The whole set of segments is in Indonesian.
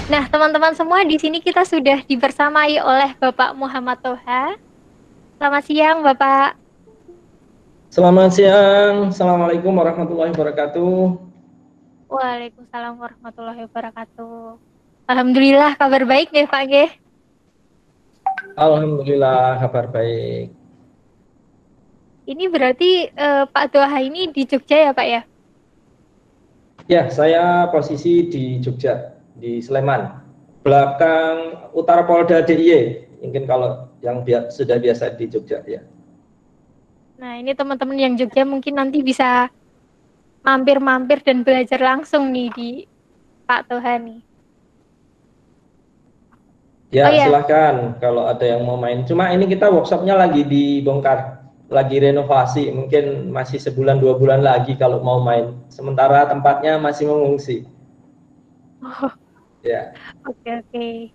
Nah, teman-teman semua, di sini kita sudah dibersamai oleh Bapak Muhammad Toha. Selamat siang, Bapak. Selamat siang, Assalamualaikum warahmatullahi wabarakatuh. Waalaikumsalam warahmatullahi wabarakatuh. Alhamdulillah, kabar baik nih, Pak Ge. Alhamdulillah, kabar baik. Ini berarti Pak Toha ini di Jogja ya, Pak ya? Ya, saya posisi di Jogja, di Sleman, belakang utara Polda DIY. Mungkin kalau yang sudah biasa di Jogja ya. Nah, ini teman-teman yang Jogja mungkin nanti bisa mampir-mampir dan belajar langsung nih di Pak Toha nih. Oh Ya, ya, silahkan kalau ada yang mau main. Cuma ini kita workshopnya lagi dibongkar, lagi renovasi. Mungkin masih sebulan 2 bulan lagi kalau mau main. Sementara tempatnya masih mengungsi. Ya. oke oke.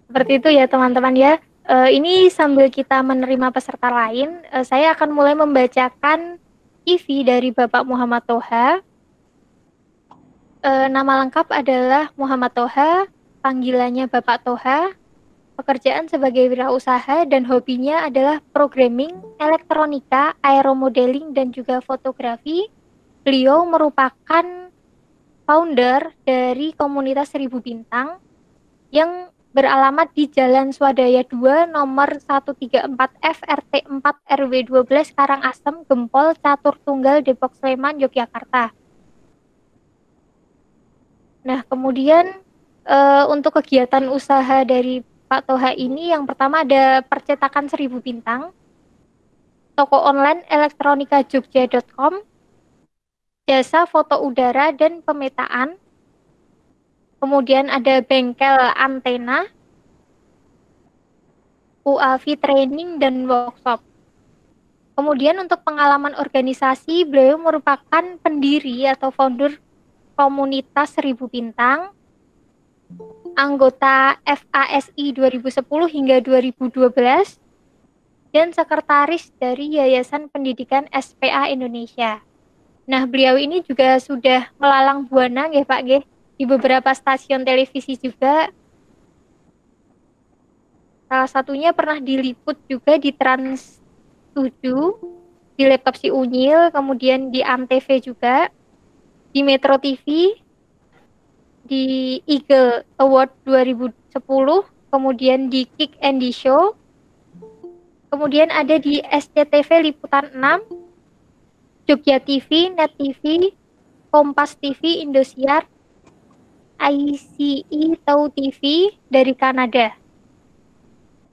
Seperti itu ya teman-teman ya. Ini sambil kita menerima peserta lain, saya akan mulai membacakan CV dari Bapak Muhammad Toha. Nama lengkap adalah Muhammad Toha, panggilannya Bapak Toha, pekerjaan sebagai wirausaha dan hobinya adalah programming, elektronika, aeromodeling, dan juga fotografi. Beliau merupakan founder dari komunitas Seribu Bintang yang beralamat di Jalan Swadaya 2 nomor 134 F RT 4 RW 12 Karangasem, Gempol, Catur Tunggal, Depok, Sleman, Yogyakarta. Nah, kemudian untuk kegiatan usaha dari Pak Toha ini yang pertama ada percetakan Seribu Bintang, toko online elektronika jogja.com, jasa foto udara dan pemetaan, kemudian ada bengkel antena, UAV training dan workshop. Kemudian untuk pengalaman organisasi, beliau merupakan pendiri atau founder komunitas Seribu Bintang, anggota FASI 2010 hingga 2012, dan sekretaris dari Yayasan Pendidikan SPA Indonesia. Nah, beliau ini juga sudah melalang buana nggih Pak nggih di beberapa stasiun televisi juga. Salah satunya pernah diliput juga di Trans 7, di Laptop Si Unyil, kemudian di Antv juga, di Metro TV, di Eagle Award 2010, kemudian di Kick and di Show, kemudian ada di SCTV Liputan 6, Jogja TV, Net TV, Kompas TV, Indosiar, ICI Tau TV dari Kanada.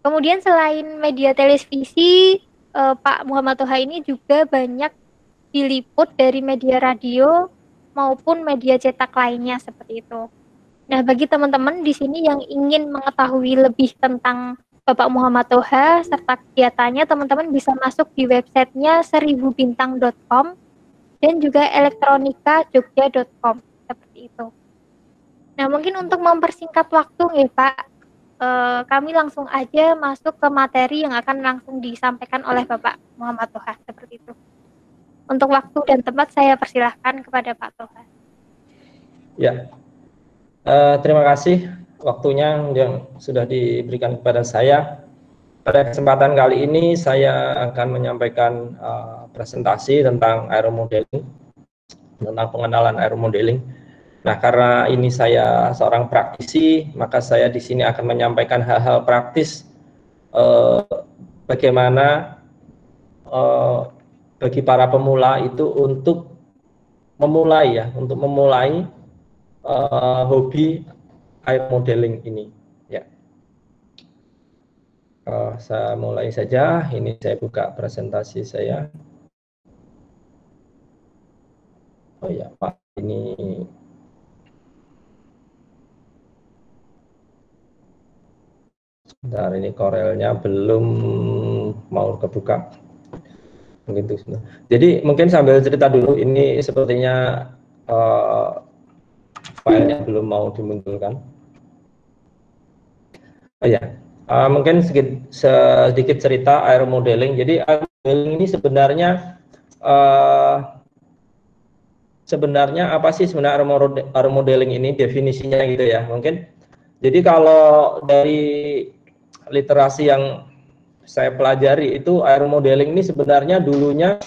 Kemudian selain media televisi, Pak Muhammad Toha ini juga banyak diliput dari media radio maupun media cetak lainnya seperti itu. Nah, bagi teman-teman di sini yang ingin mengetahui lebih tentang Bapak Muhammad Toha serta kegiatannya, teman-teman bisa masuk di websitenya seribubintang.com dan juga elektronikajogja.com seperti itu. Nah, mungkin untuk mempersingkat waktu nih Pak, kami langsung aja masuk ke materi yang akan langsung disampaikan oleh Bapak Muhammad Toha seperti itu. Untuk waktu dan tempat saya persilahkan kepada Pak Toha. Ya, terima kasih waktunya yang sudah diberikan kepada saya. Pada kesempatan kali ini saya akan menyampaikan presentasi tentang aeromodeling, tentang pengenalan aeromodeling. Nah, karena ini saya seorang praktisi, maka saya di sini akan menyampaikan hal-hal praktis bagaimana bagi para pemula itu untuk memulai hobi air modeling ini. Ya, saya mulai saja. Ini saya buka presentasi saya. Oh ya, Pak, ini sebentar, ini Corelnya belum mau kebuka. Begitu. Jadi mungkin sambil cerita dulu, ini sepertinya filenya belum mau dimunculkan. Oh ya, mungkin sedikit cerita air modeling. Jadi air modeling ini sebenarnya apa sih sebenarnya air modeling ini, definisinya gitu ya. Mungkin Jadi kalau dari literasi yang saya pelajari itu aeromodeling ini sebenarnya dulunya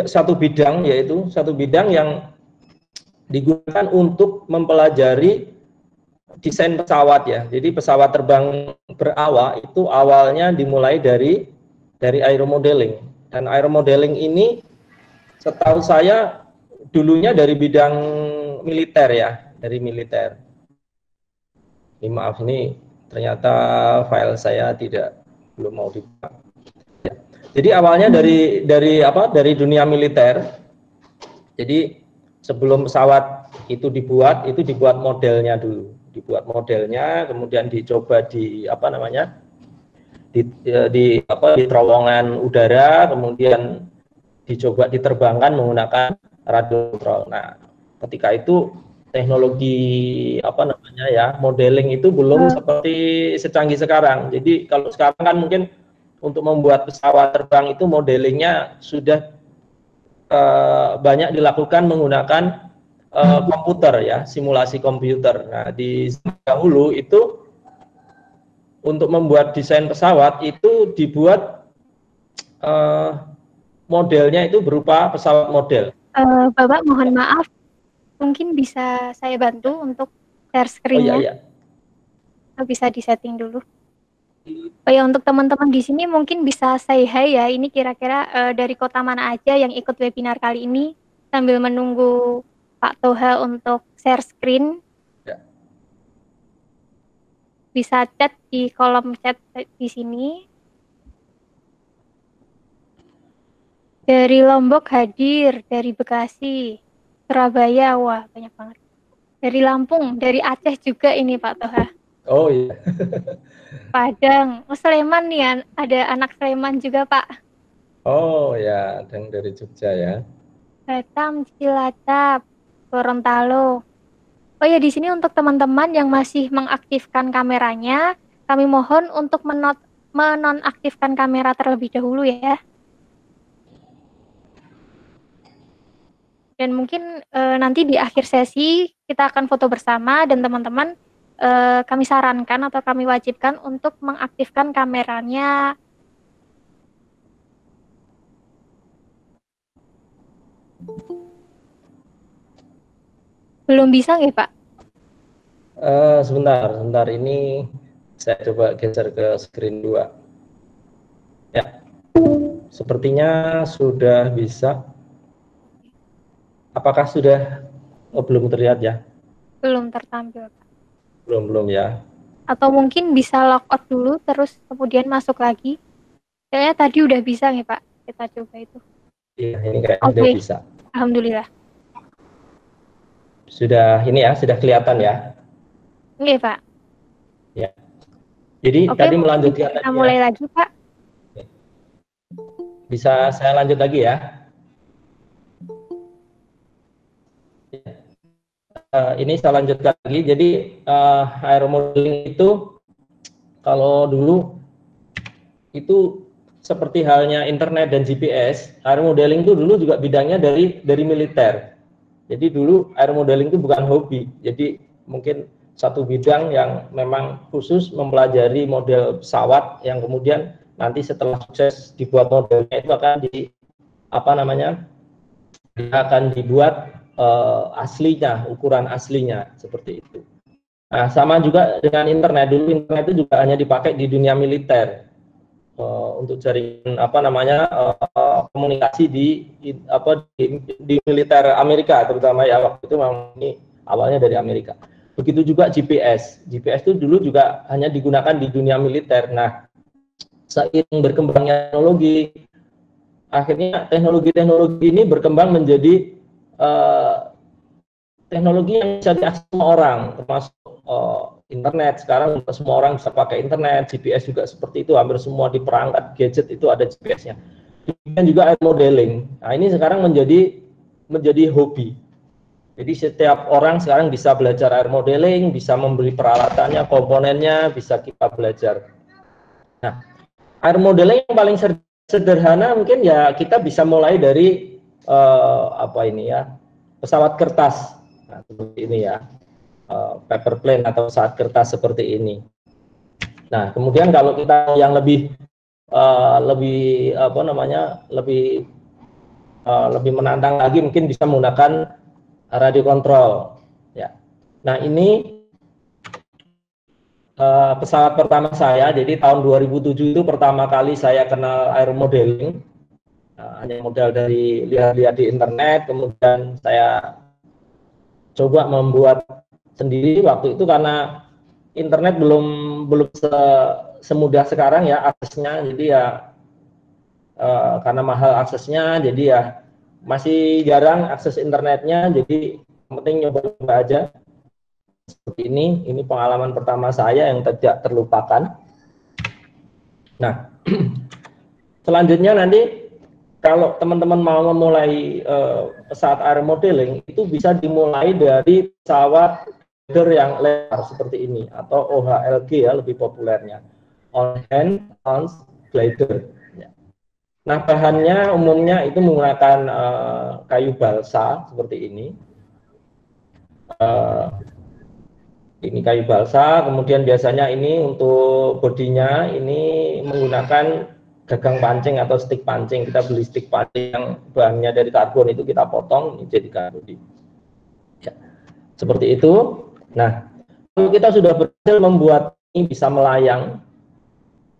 satu bidang yang digunakan untuk mempelajari desain pesawat ya. Jadi pesawat terbang berawak itu awalnya dimulai dari aeromodeling, dan aeromodeling ini setahu saya dulunya dari bidang militer ya, dari militer. Ini maaf, ini ternyata file saya belum mau dibuka. Ya. Jadi awalnya dari dunia militer. Jadi sebelum pesawat itu dibuat modelnya dulu, kemudian dicoba di terowongan udara, kemudian dicoba diterbangkan menggunakan radio kontrol. Nah, ketika itu teknologi modeling itu belum seperti secanggih sekarang. Jadi kalau sekarang kan mungkin untuk membuat pesawat terbang itu modelingnya sudah banyak dilakukan menggunakan komputer ya, simulasi komputer. Nah, di dahulu itu untuk membuat desain pesawat itu dibuat modelnya itu berupa pesawat model. Bapak mohon maaf, mungkin bisa saya bantu untuk share screen-nya? Oh iya. Bisa disetting dulu. Oh ya, untuk teman-teman di sini mungkin bisa say hi ya. Ini kira-kira dari kota mana aja yang ikut webinar kali ini, sambil menunggu Pak Toha untuk share screen. Ya. Bisa chat di kolom chat di sini. Dari Lombok hadir, dari Bekasi, Surabaya, wah banyak banget. Dari Lampung, dari Aceh juga ini Pak Toha. Oh iya. Padang, Sleman nih, ada anak Sleman juga Pak. Oh ya, dan dari Jogja ya. Batam, Cilacap, Gorontalo. Oh ya, di sini untuk teman-teman yang masih mengaktifkan kameranya, kami mohon untuk menonaktifkan kamera terlebih dahulu ya. Dan mungkin nanti di akhir sesi kita akan foto bersama, dan teman-teman kami sarankan atau kami wajibkan untuk mengaktifkan kameranya. Belum bisa nggak Pak? Sebentar, ini saya coba geser ke screen 2. Ya, sepertinya sudah bisa. Apakah sudah? Oh, belum terlihat ya? Belum tertampil Pak. Belum ya. Atau mungkin bisa logout dulu terus kemudian masuk lagi. Kayaknya tadi udah bisa nih Pak. Kita coba itu. Iya, ini kayaknya udah bisa. Alhamdulillah. Sudah sudah kelihatan ya? Oke Pak. Ya. Jadi tadi melanjutkan kita mulai lagi Pak. Bisa saya lanjut lagi ya? Ini saya lanjutkan lagi. Jadi aeromodeling itu kalau dulu itu seperti halnya internet dan GPS, aeromodeling itu dulu juga bidangnya dari militer. Jadi dulu aeromodeling itu bukan hobi. Jadi mungkin satu bidang yang memang khusus mempelajari model pesawat yang kemudian nanti setelah sukses dibuat modelnya itu akan dibuat aslinya, ukuran aslinya seperti itu. Nah, sama juga dengan internet. Dulu internet itu juga hanya dipakai di dunia militer untuk jaringan komunikasi di militer Amerika terutama ya, waktu itu memang ini awalnya dari Amerika. Begitu juga GPS. GPS itu dulu juga hanya digunakan di dunia militer. Nah, seiring berkembangnya teknologi, akhirnya teknologi ini berkembang menjadi teknologi yang bisa diakses semua orang, termasuk internet. Sekarang semua orang bisa pakai internet. GPS juga seperti itu, hampir semua di perangkat gadget itu ada GPS-nya. Dan juga air modeling. Nah, ini sekarang menjadi hobi. Jadi setiap orang sekarang bisa belajar air modeling, bisa membeli peralatannya, komponennya, bisa kita belajar. Nah, air modeling yang paling sederhana mungkin ya kita bisa mulai dari pesawat kertas. Nah, seperti ini ya, paper plane atau pesawat kertas seperti ini. Nah, kemudian kalau kita yang lebih apa namanya, lebih menantang lagi, mungkin bisa menggunakan radio kontrol. Ya. Nah, ini pesawat pertama saya. Jadi tahun 2007 itu pertama kali saya kenal air modeling. Hanya modal dari lihat-lihat di internet, kemudian saya coba membuat sendiri waktu itu karena internet belum semudah sekarang ya aksesnya. Jadi ya karena mahal aksesnya, jadi ya masih jarang akses internetnya. Jadi yang penting nyoba-nyoba aja seperti ini. Ini pengalaman pertama saya yang tidak terlupakan. Nah, selanjutnya nanti kalau teman-teman mau memulai pesawat air modeling, itu bisa dimulai dari pesawat glider yang lebar seperti ini, atau OHLG ya lebih populernya, on hand launch glider. Nah, bahannya umumnya itu menggunakan kayu balsa seperti ini. Ini kayu balsa, kemudian biasanya ini untuk bodinya ini menggunakan gagang pancing atau stick pancing. Kita beli stick pancing yang bahannya dari karbon, itu kita potong dijadikan bodi. Ya, seperti itu. Nah, kalau kita sudah berhasil membuat ini bisa melayang,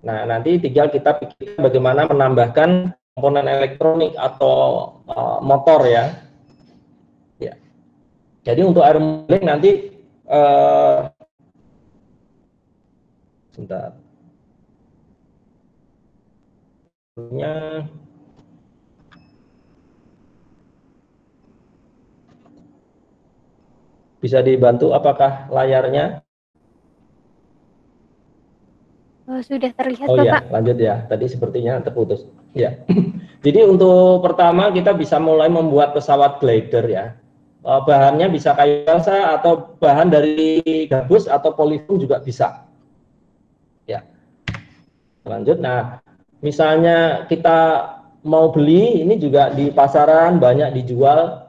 nah nanti tinggal kita pikirkan bagaimana menambahkan komponen elektronik atau motor ya. Ya. Jadi untuk air modeling nanti sebentar. Bisa dibantu apakah layarnya? Sudah terlihat, Oh ya, Bapak. lanjut ya. Tadi sepertinya terputus. Ya. Jadi untuk pertama kita bisa mulai membuat pesawat glider ya. Bahannya bisa kayu balsa atau bahan dari gabus atau polyfoam juga bisa. Ya. Lanjut. Nah, misalnya kita mau beli, ini juga di pasaran banyak dijual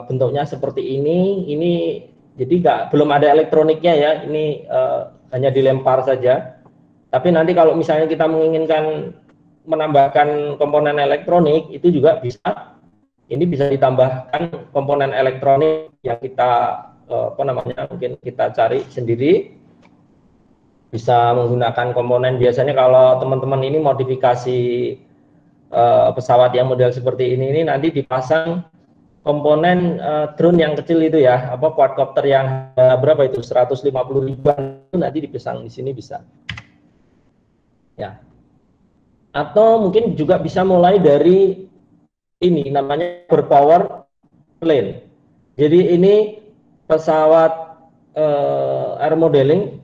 bentuknya seperti ini. Ini jadi belum ada elektroniknya ya. Ini hanya dilempar saja. Tapi nanti kalau misalnya kita menginginkan menambahkan komponen elektronik, itu juga bisa. Ini bisa ditambahkan komponen elektronik yang kita apa namanya, mungkin kita cari sendiri. Bisa menggunakan komponen, biasanya kalau teman-teman ini modifikasi pesawat yang model seperti ini nanti dipasang komponen drone yang kecil itu ya, apa quadcopter yang berapa itu 150 ribuan, itu nanti dipasang di sini bisa. Ya. Atau mungkin juga bisa mulai dari ini namanya berpower plane. Jadi ini pesawat air modeling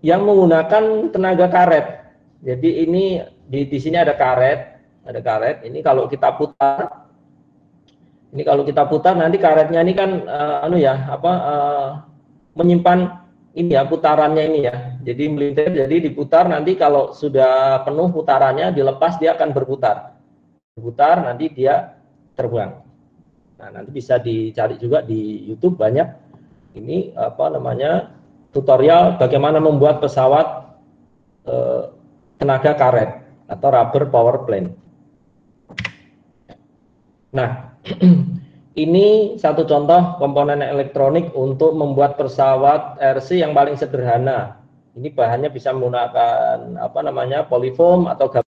yang menggunakan tenaga karet. Jadi ini di sini ada karet, Ini kalau kita putar, nanti karetnya ini kan menyimpan ini ya putarannya ini ya. Jadi melintir, jadi diputar, nanti kalau sudah penuh putarannya dilepas, dia akan berputar. Berputar nanti dia terbang. Nah, nanti bisa dicari juga di YouTube banyak ini apa namanya tutorial bagaimana membuat pesawat tenaga karet atau rubber power plane. Nah, ini satu contoh komponen elektronik untuk membuat pesawat RC yang paling sederhana. Ini bahannya bisa menggunakan apa namanya polyfoam atau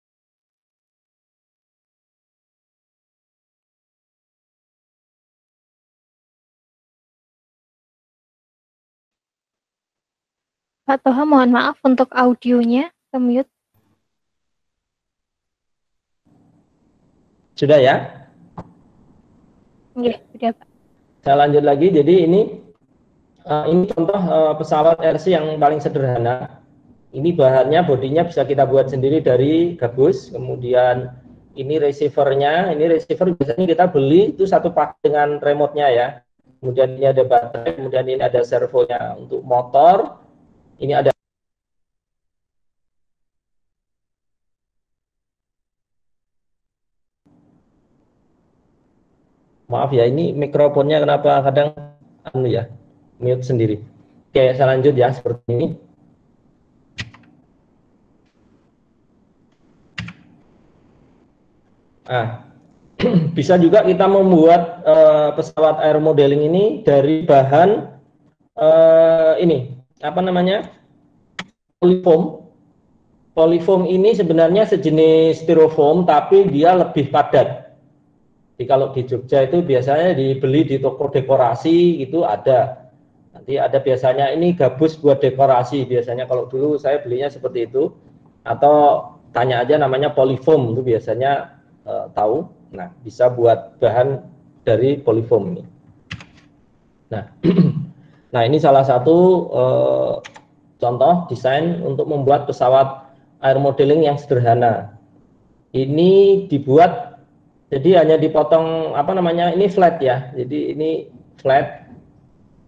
Pak Toha, mohon maaf untuk audionya ke-mute. sudah ya. Iya, sudah, Pak. Saya lanjut lagi. Jadi ini contoh pesawat RC yang paling sederhana. Ini bahannya, bodinya bisa kita buat sendiri dari gabus. Kemudian ini receivernya. Ini receiver biasanya kita beli itu satu paket dengan remote-nya ya. Kemudian ini ada baterai, kemudian ini ada servonya untuk motor. Ini ada Maaf ya, ini mikrofonnya kenapa kadang anu ya, mute sendiri. Oke, saya lanjut ya seperti ini. Nah, bisa juga kita membuat pesawat air modeling ini dari bahan ini apa namanya, polyfoam. Polyfoam ini sebenarnya sejenis styrofoam tapi dia lebih padat. Jadi kalau di Jogja itu biasanya dibeli di toko dekorasi gitu ada. Nanti ada biasanya ini gabus buat dekorasi. Biasanya kalau dulu saya belinya seperti itu. Atau tanya aja namanya polyfoam itu biasanya tahu. Nah, bisa buat bahan dari polyfoam ini. Nah, nah ini salah satu contoh desain untuk membuat pesawat air modeling yang sederhana. Ini dibuat jadi hanya dipotong apa namanya, ini flat ya. Jadi ini flat,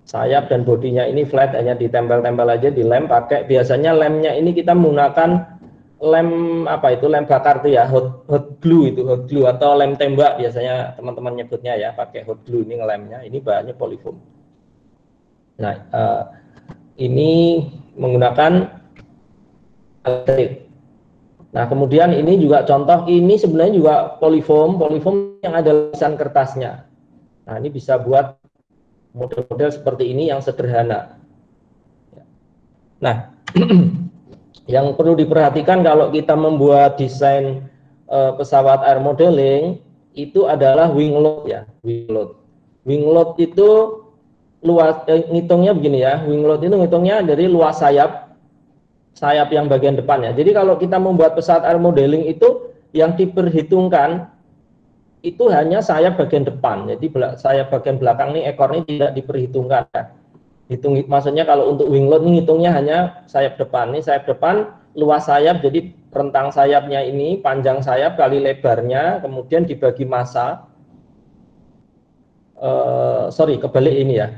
sayap dan bodinya ini flat, hanya ditempel-tempel aja, dilem pakai. Biasanya lemnya ini kita menggunakan lem apa itu, lem bakar tuh ya, hot glue itu, hot glue atau lem tembak biasanya teman-teman nyebutnya ya, pakai hot glue ini ngelemnya. Ini bahannya polyfoam. Nah, ini menggunakan elektrik. Nah, kemudian ini juga contoh, ini sebenarnya juga polyfoam yang ada lapisan kertasnya. Nah, ini bisa buat model-model seperti ini yang sederhana. Nah, yang perlu diperhatikan kalau kita membuat desain pesawat air modeling itu adalah wing load ya, wing load. Wing load itu luas, ngitungnya begini ya, wing load itu ngitungnya dari luas sayap yang bagian depan ya. Jadi kalau kita membuat pesawat air modeling itu yang diperhitungkan itu hanya sayap bagian depan. Jadi sayap bagian belakang ini, ekor ini tidak diperhitungkan ya. Maksudnya kalau untuk wing load ini hitungnya hanya sayap depan. Ini sayap depan, luas sayap, jadi rentang sayapnya ini, panjang sayap kali lebarnya, kemudian dibagi massa. Kebalik ini ya.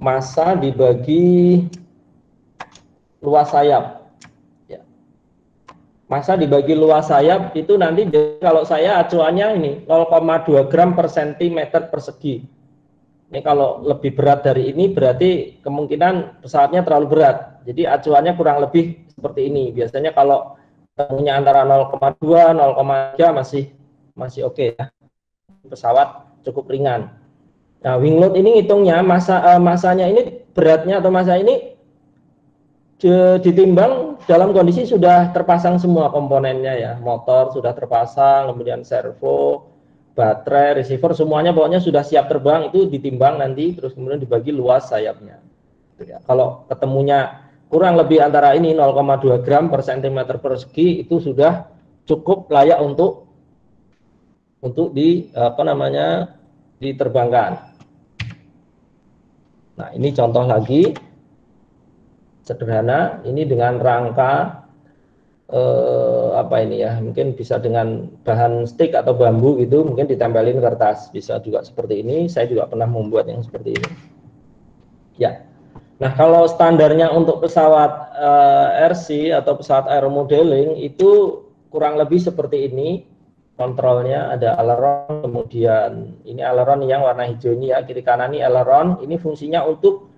Massa dibagi luas sayap. Ya. Massa dibagi luas sayap itu nanti kalau saya acuannya ini 0,2 gram per sentimeter persegi. Ini kalau lebih berat dari ini berarti kemungkinan pesawatnya terlalu berat. Jadi acuannya kurang lebih seperti ini. Biasanya kalau temunya antara 0,2, 0,3 masih oke ya. Pesawat cukup ringan. Nah, wing load ini hitungnya masanya ini, beratnya atau massa ini ditimbang dalam kondisi sudah terpasang semua komponennya ya, motor sudah terpasang, kemudian servo, baterai, receiver, semuanya pokoknya sudah siap terbang, itu ditimbang nanti terus kemudian dibagi luas sayapnya. Kalau ketemunya kurang lebih antara ini 0,2 gram per sentimeter persegi itu sudah cukup layak untuk diterbangkan. Nah, ini contoh lagi sederhana, ini dengan rangka apa ini ya, mungkin bisa dengan bahan stick atau bambu gitu, mungkin ditempelin kertas, bisa juga seperti ini. Saya juga pernah membuat yang seperti ini ya. Nah, kalau standarnya untuk pesawat RC atau pesawat aeromodeling itu kurang lebih seperti ini. Kontrolnya ada aileron, kemudian ini aileron yang warna hijau ini ya, kiri kanan ini aileron. Ini fungsinya untuk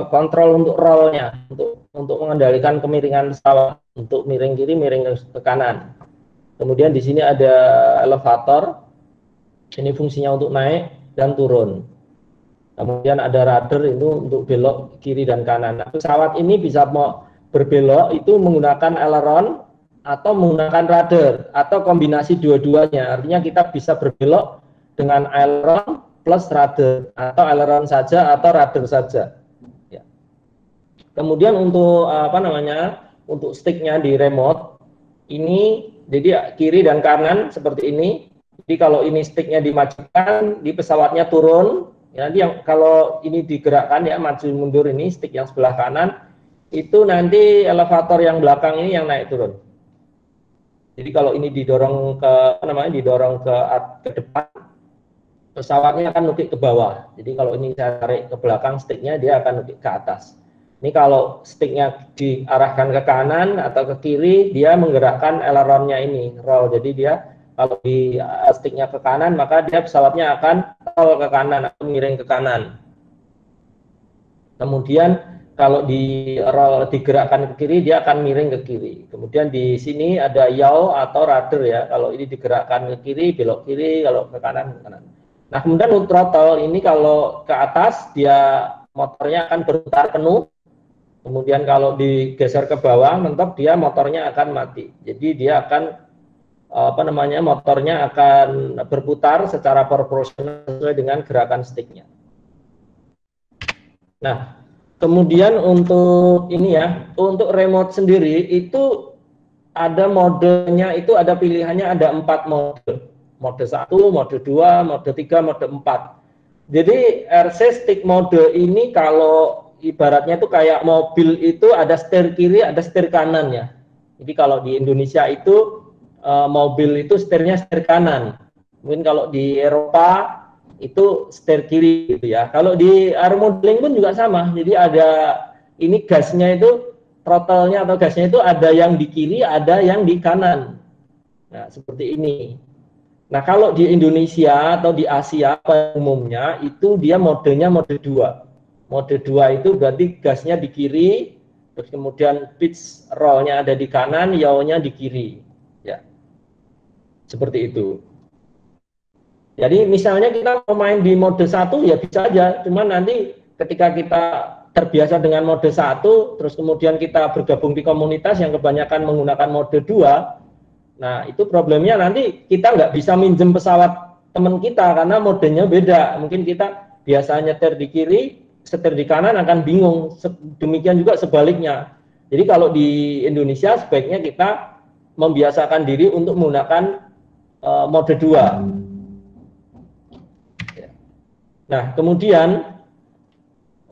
kontrol untuk rollnya, untuk mengendalikan kemiringan pesawat, untuk miring kiri, miring ke kanan. Kemudian di sini ada elevator, ini fungsinya untuk naik dan turun. Kemudian ada rudder itu untuk belok kiri dan kanan. Nah, pesawat ini bisa mau berbelok itu menggunakan aileron atau menggunakan rudder atau kombinasi dua-duanya. Artinya kita bisa berbelok dengan aileron plus rudder atau aileron saja atau rudder saja. Kemudian untuk untuk sticknya di remote ini, jadi kiri dan kanan seperti ini. Jadi kalau ini sticknya dimajukan, di pesawatnya turun. Ya, nanti yang kalau ini digerakkan ya, maju mundur ini stick yang sebelah kanan itu nanti elevator yang belakang ini yang naik turun. Jadi kalau ini didorong ke depan, pesawatnya akan nukik ke bawah. Jadi kalau ini saya tarik ke belakang sticknya, dia akan nukik ke atas. Ini kalau sticknya diarahkan ke kanan atau ke kiri, dia menggerakkan aileronnya ini, roll. Jadi dia Kalau di sticknya ke kanan, maka dia pesawatnya akan roll ke kanan atau miring ke kanan. Kemudian kalau di roll digerakkan ke kiri, dia akan miring ke kiri. Kemudian di sini ada yaw atau rudder ya. Kalau ini digerakkan ke kiri, belok kiri, kalau ke kanan, ke kanan. Nah, kemudian untuk throttle ini kalau ke atas, dia motornya akan berputar penuh. Kemudian kalau digeser ke bawah, mentok dia motornya akan mati. Jadi dia akan motornya akan berputar secara proporsional sesuai dengan gerakan sticknya. Nah, kemudian untuk ini ya, untuk remote sendiri itu ada modenya, itu ada pilihannya, ada 4 mode. Mode 1, mode 2, mode 3, mode 4. Jadi RC stick mode ini kalau ibaratnya itu kayak mobil, itu ada setir kiri, ada setir kanan ya. Jadi kalau di Indonesia itu mobil itu setirnya setir kanan. Mungkin kalau di Eropa itu setir kiri gitu ya. Kalau di aeromodeling pun juga sama. Jadi ada ini gasnya itu, throttle-nya atau gasnya itu ada yang di kiri, ada yang di kanan. Nah, seperti ini. Nah, kalau di Indonesia atau di Asia umumnya itu dia modenya mode 2. Mode 2 itu berarti gasnya di kiri, terus kemudian pitch roll-nya ada di kanan, yaw-nya di kiri. Ya. Seperti itu. Jadi misalnya kita mau main di mode 1 ya bisa aja, cuman nanti ketika kita terbiasa dengan mode 1, terus kemudian kita bergabung di komunitas yang kebanyakan menggunakan mode 2, nah itu problemnya nanti kita nggak bisa minjem pesawat teman kita karena modenya beda. Mungkin kita biasa nyetir di kiri, setir di kanan akan bingung. Demikian juga sebaliknya. Jadi kalau di Indonesia sebaiknya kita membiasakan diri untuk menggunakan mode 2. Nah, kemudian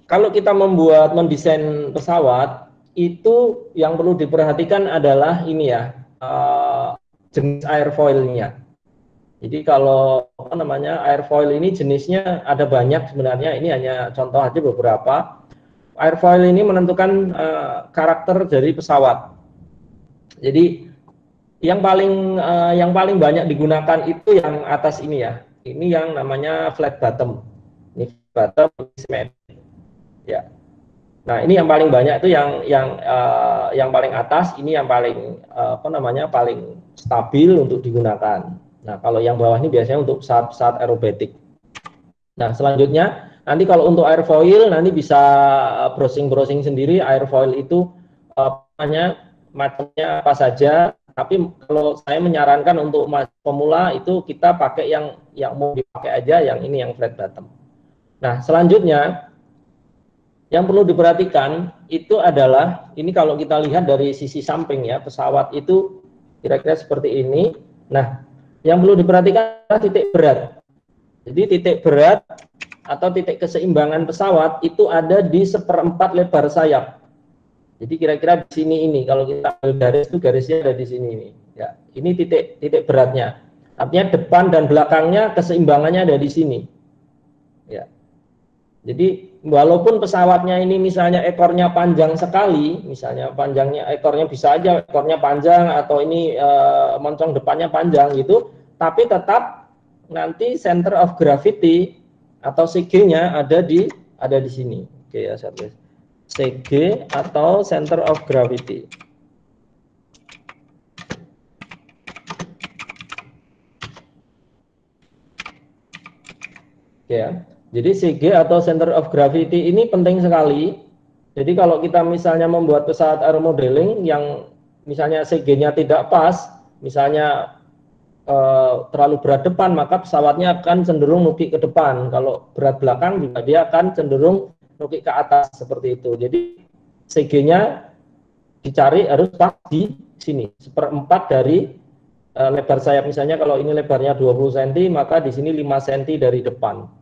kalau kita mendesain pesawat, itu yang perlu diperhatikan adalah ini ya, jenis airfoilnya. Jadi kalau airfoil ini jenisnya ada banyak sebenarnya, ini hanya contoh aja beberapa. Airfoil ini menentukan karakter dari pesawat. Jadi yang paling banyak digunakan itu yang atas ini ya. Ini yang namanya flat bottom. Ini bottom cement. Ya. Nah, ini yang paling banyak itu yang paling atas, ini yang paling paling stabil untuk digunakan. Nah, kalau yang bawah ini biasanya untuk pesawat aerobatik. Nah, selanjutnya nanti kalau untuk airfoil nanti bisa browsing sendiri airfoil itu macamnya apa saja. Tapi kalau saya menyarankan untuk pemula itu kita pakai yang mau dipakai aja, yang ini yang flat bottom. Nah, selanjutnya yang perlu diperhatikan itu adalah, ini kalau kita lihat dari sisi samping ya, pesawat itu kira-kira seperti ini. Nah, yang perlu diperhatikan adalah titik berat. Jadi titik berat atau titik keseimbangan pesawat itu ada di 1/4 lebar sayap. Jadi kira-kira di sini ini, kalau kita ambil garis itu garisnya ada di sini ini. Ya, ini titik beratnya. Artinya depan dan belakangnya keseimbangannya ada di sini. Ya. Jadi walaupun pesawatnya ini misalnya ekornya panjang sekali, misalnya panjangnya ekornya bisa aja ekornya panjang atau ini moncong depannya panjang gitu, tapi tetap nanti center of gravity atau CG-nya ada di sini. Oke ya, saya tulis CG atau center of gravity. Ya. Jadi CG atau center of gravity ini penting sekali. Jadi kalau kita misalnya membuat pesawat aeromodeling yang misalnya CG-nya tidak pas, misalnya terlalu berat depan, maka pesawatnya akan cenderung nukik ke depan. Kalau berat belakang juga dia akan cenderung nukik ke atas seperti itu. Jadi CG-nya dicari harus pas di sini, 1/4 dari lebar sayap. Misalnya kalau ini lebarnya 20 cm, maka di sini 5 cm dari depan.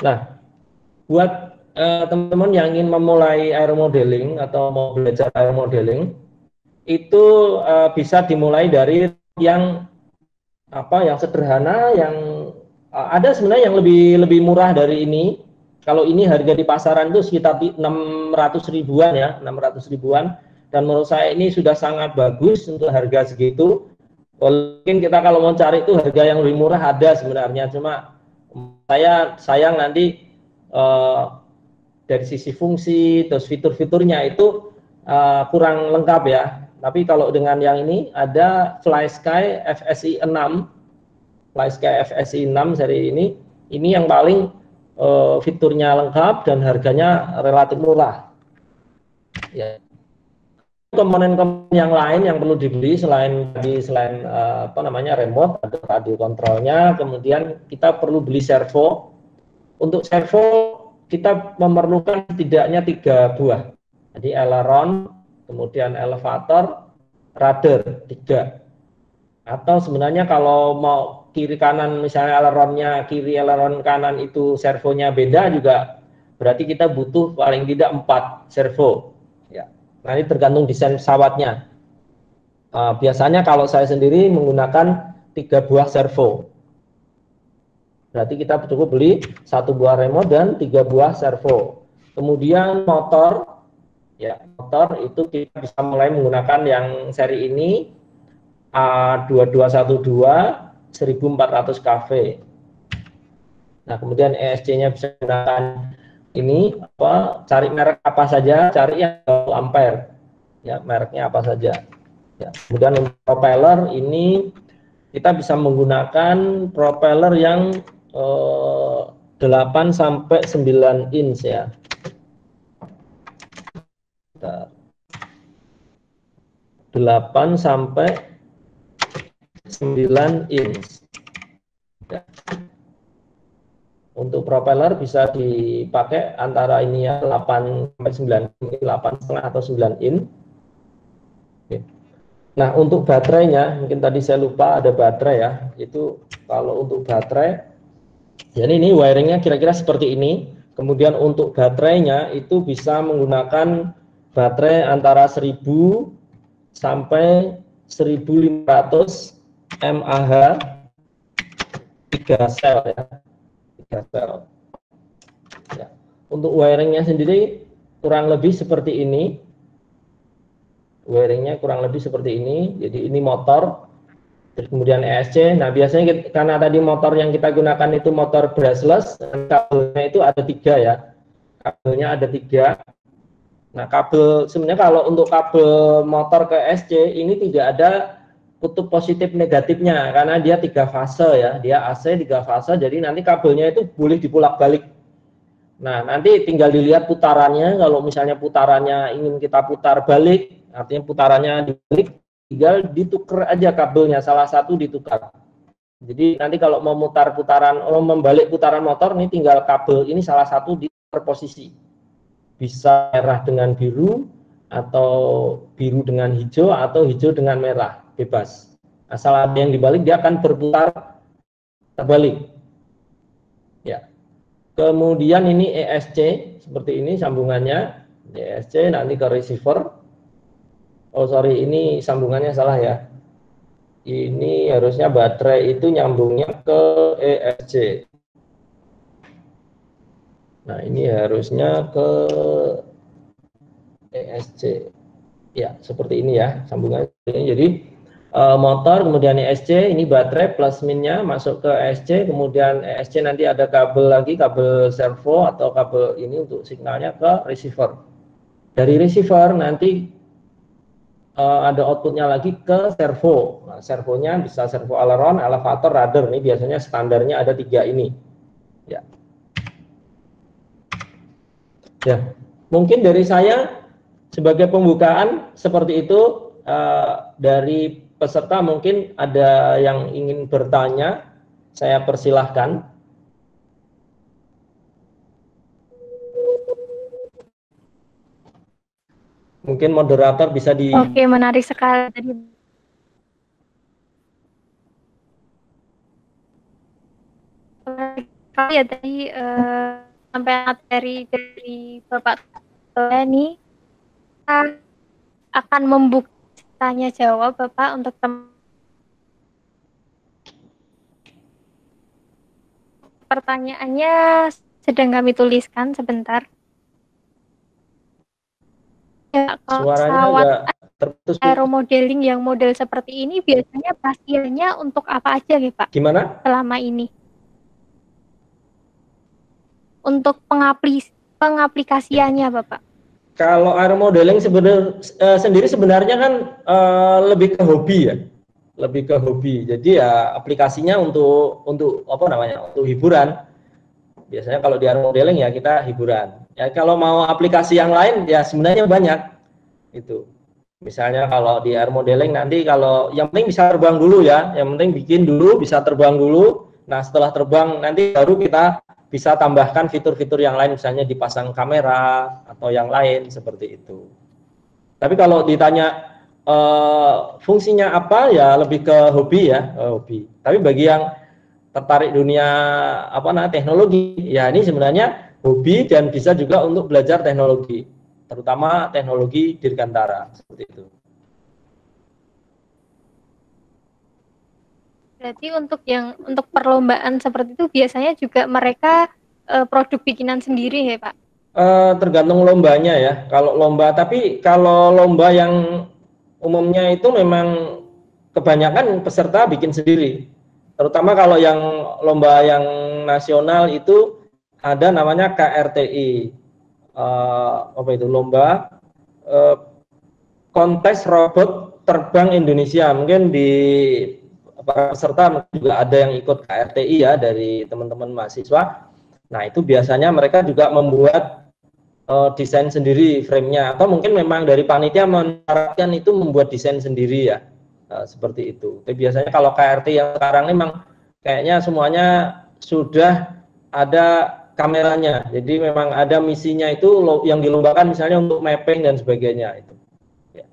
Nah, buat teman-teman yang ingin memulai aeromodeling atau mau belajar aeromodeling, itu bisa dimulai dari yang sederhana, yang ada sebenarnya yang lebih murah dari ini. Kalau ini harga di pasaran itu sekitar 600 ribuan ya, 600 ribuan. dan menurut saya ini sudah sangat bagus untuk harga segitu. Mungkin kita kalau mau cari itu harga yang lebih murah ada sebenarnya, cuma saya sayang nanti dari sisi fungsi terus fitur-fiturnya itu kurang lengkap ya. Tapi kalau dengan yang ini ada FlySky FSI 6, FlySky FSI 6 seri ini yang paling fiturnya lengkap dan harganya relatif murah. Ya. Komponen-komponen yang lain yang perlu dibeli selain apa namanya remote, ada radio kontrolnya, kemudian kita perlu beli servo. Untuk servo kita memerlukan setidaknya 3 buah. Jadi aileron, kemudian elevator, rudder 3. Atau sebenarnya kalau mau kiri kanan misalnya aileronnya kiri, aileron kanan itu servonya beda juga, berarti kita butuh paling tidak 4 servo. Ya. Nah ini tergantung desain pesawatnya. Biasanya kalau saya sendiri menggunakan 3 buah servo. Berarti kita cukup beli 1 buah remote dan 3 buah servo. Kemudian motor, ya motor itu kita bisa mulai menggunakan yang seri ini A2212 1400 kV. Nah kemudian ESC-nya bisa menggunakan ini cari merek apa saja, cari yang 1 ampere, ya mereknya apa saja. Ya, kemudian untuk propeller ini kita bisa menggunakan propeller yang 8 sampai 9 inch ya. 8 sampai 9 inch. Ya. Untuk propeller bisa dipakai antara ini ya 8 sampai 9 in, 8,5 atau 9 in. Oke. Nah, untuk baterainya mungkin tadi saya lupa ada baterai ya. Itu kalau untuk baterai jadi ini wiringnya kira-kira seperti ini. Kemudian untuk baterainya itu bisa menggunakan baterai antara 1000 sampai 1500 mAh 3 sel ya. 3 sel. Ya. Untuk wiringnya sendiri kurang lebih seperti ini. Wiringnya kurang lebih seperti ini. Jadi ini motor. Terus kemudian ESC. Nah biasanya karena tadi motor yang kita gunakan itu motor brushless, kabelnya itu ada 3 ya. Kabelnya ada 3. Nah kabel sebenarnya kalau untuk kabel motor ke ESC ini tidak ada kutub positif negatifnya karena dia 3 fase ya. Dia AC 3 fase. Jadi nanti kabelnya itu boleh dipulak-balik. Nah nanti tinggal dilihat putarannya. Kalau misalnya putarannya ingin kita putar balik, artinya putarannya dibalik, tinggal ditukar aja kabelnya, salah satu ditukar. Jadi nanti kalau mau membalik putaran motor ini tinggal kabel ini salah satu ditukar posisi. Bisa merah dengan biru atau biru dengan hijau atau hijau dengan merah, bebas. Asal ada yang dibalik dia akan berputar terbalik. Ya. Kemudian ini ESC seperti ini sambungannya, ESC nanti ke receiver. Oh sorry, ini sambungannya salah ya. Ini harusnya baterai itu nyambungnya ke ESC. Nah ini harusnya ke ESC. Ya seperti ini ya sambungannya. Jadi motor kemudian ESC, ini baterai plus minnya masuk ke ESC, kemudian ESC nanti ada kabel lagi, kabel servo atau kabel ini untuk signalnya ke receiver. Dari receiver nanti ada outputnya lagi ke servo. Nah, servonya bisa servo aileron, elevator, rudder. Ini biasanya standarnya ada 3 ini. Ya. Ya. Mungkin dari saya sebagai pembukaan seperti itu. Dari peserta mungkin ada yang ingin bertanya, saya persilahkan. Mungkin moderator bisa di... Oke, menarik sekali tadi. Ya tadi sampai materi dari Bapak ini akan membuka tanya jawab Bapak untuk pertanyaannya sedang kami tuliskan sebentar. Ya, kayak Suaranya pesawat agak terputus. aeromodeling yang model seperti ini biasanya pasiennya untuk apa aja nih Pak Gimana? selama ini? Untuk pengaplikasiannya Bapak. Kalau air modeling sendiri sebenarnya kan lebih ke hobi ya, lebih ke hobi. Jadi ya aplikasinya untuk apa namanya, untuk hiburan. Biasanya kalau di air modeling ya kita hiburan. Ya kalau mau aplikasi yang lain ya sebenarnya banyak itu. Misalnya kalau di air modeling nanti kalau yang penting bisa terbang dulu ya, yang penting bikin dulu bisa terbang dulu. Nah setelah terbang nanti baru kita bisa tambahkan fitur-fitur yang lain, misalnya dipasang kamera atau yang lain seperti itu. Tapi kalau ditanya fungsinya apa ya lebih ke hobi ya, hobi. Tapi bagi yang tertarik dunia apa namanya teknologi, ya ini sebenarnya hobi dan bisa juga untuk belajar teknologi, terutama teknologi dirgantara seperti itu. Berarti untuk perlombaan seperti itu biasanya juga mereka produk bikinan sendiri ya Pak? Tergantung lombanya ya. Kalau lomba, tapi kalau lomba yang umumnya itu memang kebanyakan peserta bikin sendiri. Terutama kalau yang lomba yang nasional itu ada namanya KRTI. Apa itu, lomba kontes robot terbang Indonesia. Mungkin di para peserta juga ada yang ikut KRTI ya dari teman-teman mahasiswa. Nah itu biasanya mereka juga membuat desain sendiri frame-nya, atau mungkin memang dari panitia menyarankan itu membuat desain sendiri ya, seperti itu. Tapi biasanya kalau KRT yang sekarang memang kayaknya semuanya sudah ada kameranya, jadi memang ada misinya itu yang dilombakan misalnya untuk mapping dan sebagainya itu. Ya.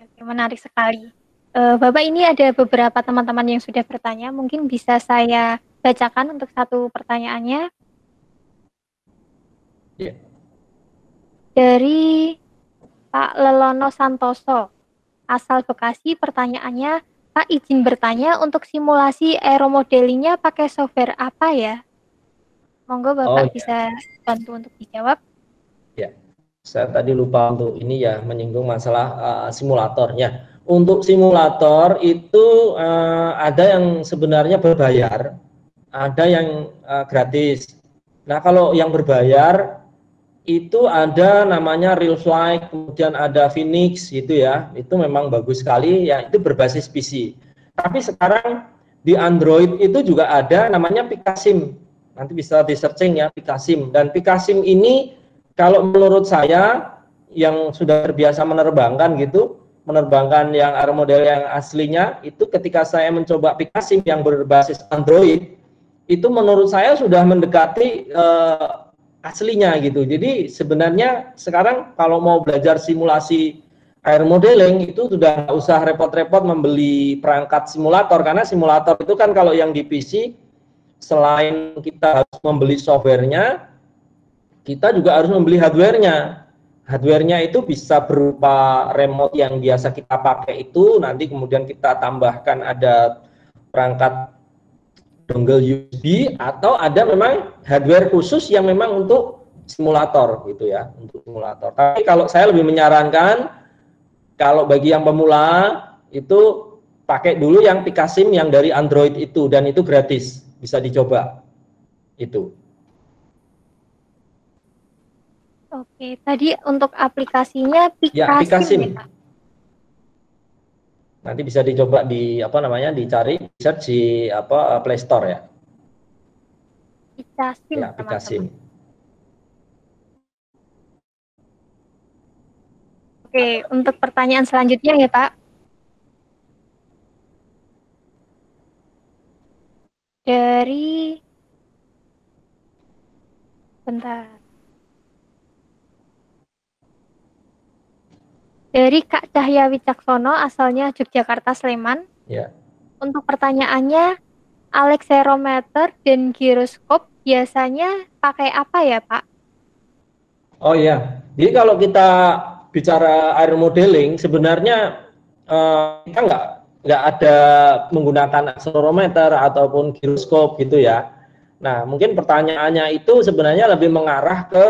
Oke, menarik sekali. Bapak, ini ada beberapa teman-teman yang sudah bertanya, mungkin bisa saya bacakan untuk satu pertanyaannya. Ya. Dari Pak Lelono Santoso, asal Bekasi, pertanyaannya, Pak izin bertanya, untuk simulasi aeromodelingnya pakai software apa ya? Monggo Bapak bisa bantu untuk dijawab. Ya, saya tadi lupa untuk ini ya, menyinggung masalah simulatornya. Untuk simulator itu ada yang sebenarnya berbayar, ada yang gratis. Nah, kalau yang berbayar itu ada namanya Real Flight, kemudian ada Phoenix gitu ya. Itu memang bagus sekali ya, itu berbasis PC. Tapi sekarang di Android itu juga ada namanya Picasim. Nanti bisa di searching ya, Picasim. Dan Picasim ini kalau menurut saya yang sudah terbiasa menerbangkan gitu, menerbangkan yang air model yang aslinya, itu ketika saya mencoba Picasim yang berbasis Android, itu menurut saya sudah mendekati aslinya gitu. Jadi sebenarnya sekarang kalau mau belajar simulasi air modeling itu sudah nggak usah repot-repot membeli perangkat simulator, karena simulator itu kan kalau yang di PC selain kita harus membeli softwarenya, kita juga harus membeli hardwarenya. Hardwarenya itu bisa berupa remote yang biasa kita pakai itu, nanti kemudian kita tambahkan ada perangkat dongle USB, atau ada memang hardware khusus yang memang untuk simulator gitu ya, untuk simulator. Tapi kalau saya lebih menyarankan kalau bagi yang pemula itu pakai dulu yang Picasim yang dari Android itu, dan itu gratis, bisa dicoba itu. Oke, tadi untuk aplikasinya Ya, Picasim Picasim. ya, Pak? Nanti bisa dicoba di apa namanya, dicari search di apa Play Store ya. Picasim, Ya, teman-teman. Picasim. Oke, untuk pertanyaan selanjutnya ya, Pak. Dari bentar. Dari Kak Cahya Wicaksono, asalnya Yogyakarta Sleman. Ya. Untuk pertanyaannya, accelerometer dan giroskop biasanya pakai apa ya, Pak? Oh iya, jadi kalau kita bicara air modeling sebenarnya kita nggak ada menggunakan akselerometer ataupun giroskop gitu ya. Nah mungkin pertanyaannya itu sebenarnya lebih mengarah ke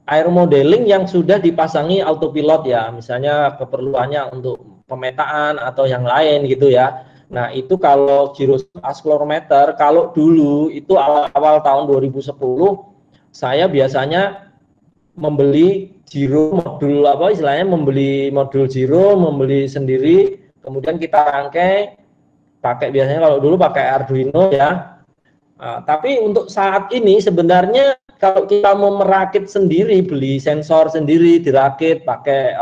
air modeling yang sudah dipasangi autopilot ya, misalnya keperluannya untuk pemetaan atau yang lain gitu ya. Nah itu kalau gyroscope accelerometer, kalau dulu itu awal-awal tahun 2010, saya biasanya membeli Giro modul apa istilahnya, membeli modul Giro, membeli sendiri, kemudian kita rangkai pakai, biasanya kalau dulu pakai Arduino ya. Tapi untuk saat ini sebenarnya kalau kita mau merakit sendiri, beli sensor sendiri, dirakit pakai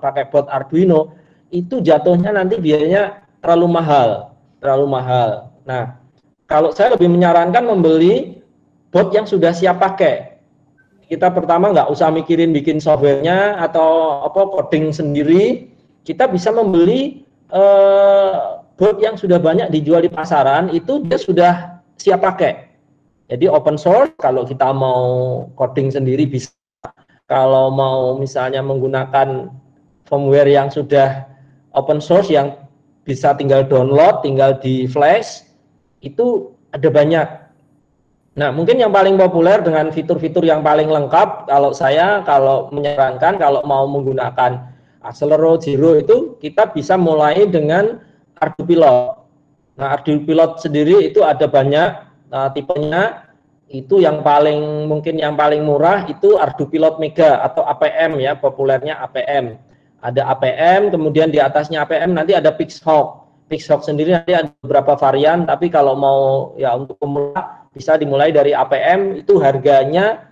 pakai board Arduino, itu jatuhnya nanti biayanya terlalu mahal, terlalu mahal. Nah, kalau saya lebih menyarankan membeli board yang sudah siap pakai. Kita pertama nggak usah mikirin bikin softwarenya atau coding sendiri, kita bisa membeli board yang sudah banyak dijual di pasaran, itu dia sudah siap pakai. Jadi open source, kalau kita mau coding sendiri bisa. Kalau mau misalnya menggunakan firmware yang sudah open source yang bisa tinggal download, tinggal di flash, itu ada banyak. Nah, mungkin yang paling populer dengan fitur-fitur yang paling lengkap, kalau saya menyarankan kalau mau menggunakan Accelero Giro itu, kita bisa mulai dengan ArduPilot. Nah, ArduPilot sendiri itu ada banyak tipenya. Itu yang mungkin yang paling murah itu ArduPilot Mega atau APM ya, populernya APM. Ada APM, kemudian di atasnya APM nanti ada PixHawk. PixHawk sendiri nanti ada beberapa varian, tapi kalau mau ya untuk pemula bisa dimulai dari APM. Itu harganya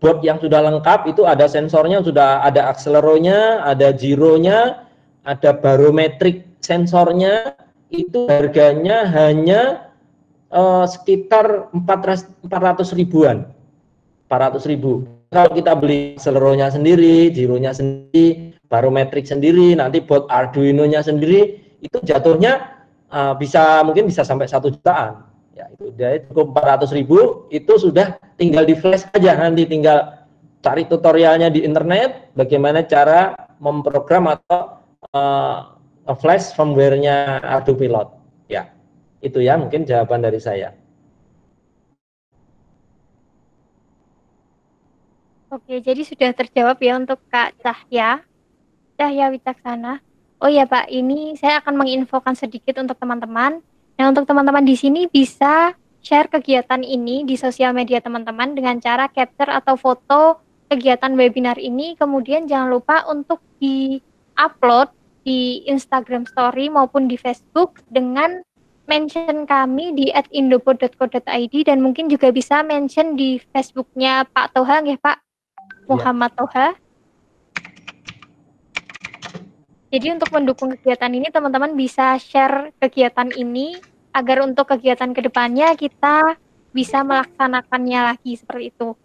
board yang sudah lengkap, itu ada sensornya, sudah ada akseleronya, ada gironya, ada barometrik sensornya, itu harganya hanya sekitar 400 ribuan, 400 ribu. Kalau kita beli akseleronya sendiri, gironya sendiri, barometrik sendiri, nanti board Arduino-nya sendiri, itu jatuhnya mungkin bisa sampai 1 jutaan. Ya, itu dari cukup 400 ribu, itu sudah tinggal di flash aja, nanti tinggal cari tutorialnya di internet, bagaimana cara memprogram atau flash firmware-nya ArduPilot. Ya, itu ya mungkin jawaban dari saya. Oke, jadi sudah terjawab ya untuk Kak Cahya Wicaksana. Oh ya Pak, ini saya akan menginfokan sedikit untuk teman-teman. Nah, untuk teman-teman di sini bisa share kegiatan ini di sosial media teman-teman dengan cara capture atau foto kegiatan webinar ini. Kemudian jangan lupa untuk di-upload di Instagram Story maupun di Facebook dengan mention kami di @indopod.co.id, dan mungkin juga bisa mention di Facebooknya Pak Toha ya Pak, Muhammad Toha. Jadi untuk mendukung kegiatan ini, teman-teman bisa share kegiatan ini agar untuk kegiatan kedepannya kita bisa melaksanakannya lagi seperti itu.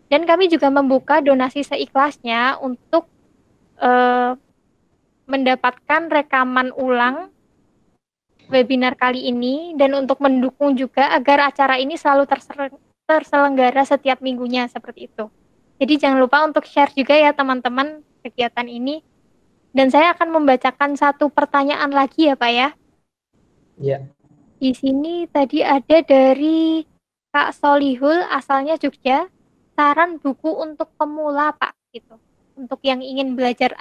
Dan kami juga membuka donasi seikhlasnya untuk mendapatkan rekaman ulang webinar kali ini, dan untuk mendukung juga agar acara ini selalu terselenggara setiap minggunya seperti itu. Jadi jangan lupa untuk share juga ya teman-teman kegiatan ini. Dan saya akan membacakan satu pertanyaan lagi ya Pak ya. Ya. Di sini tadi ada dari Kak Solihul, asalnya Jogja. Saran buku untuk pemula Pak, gitu. Untuk yang ingin belajar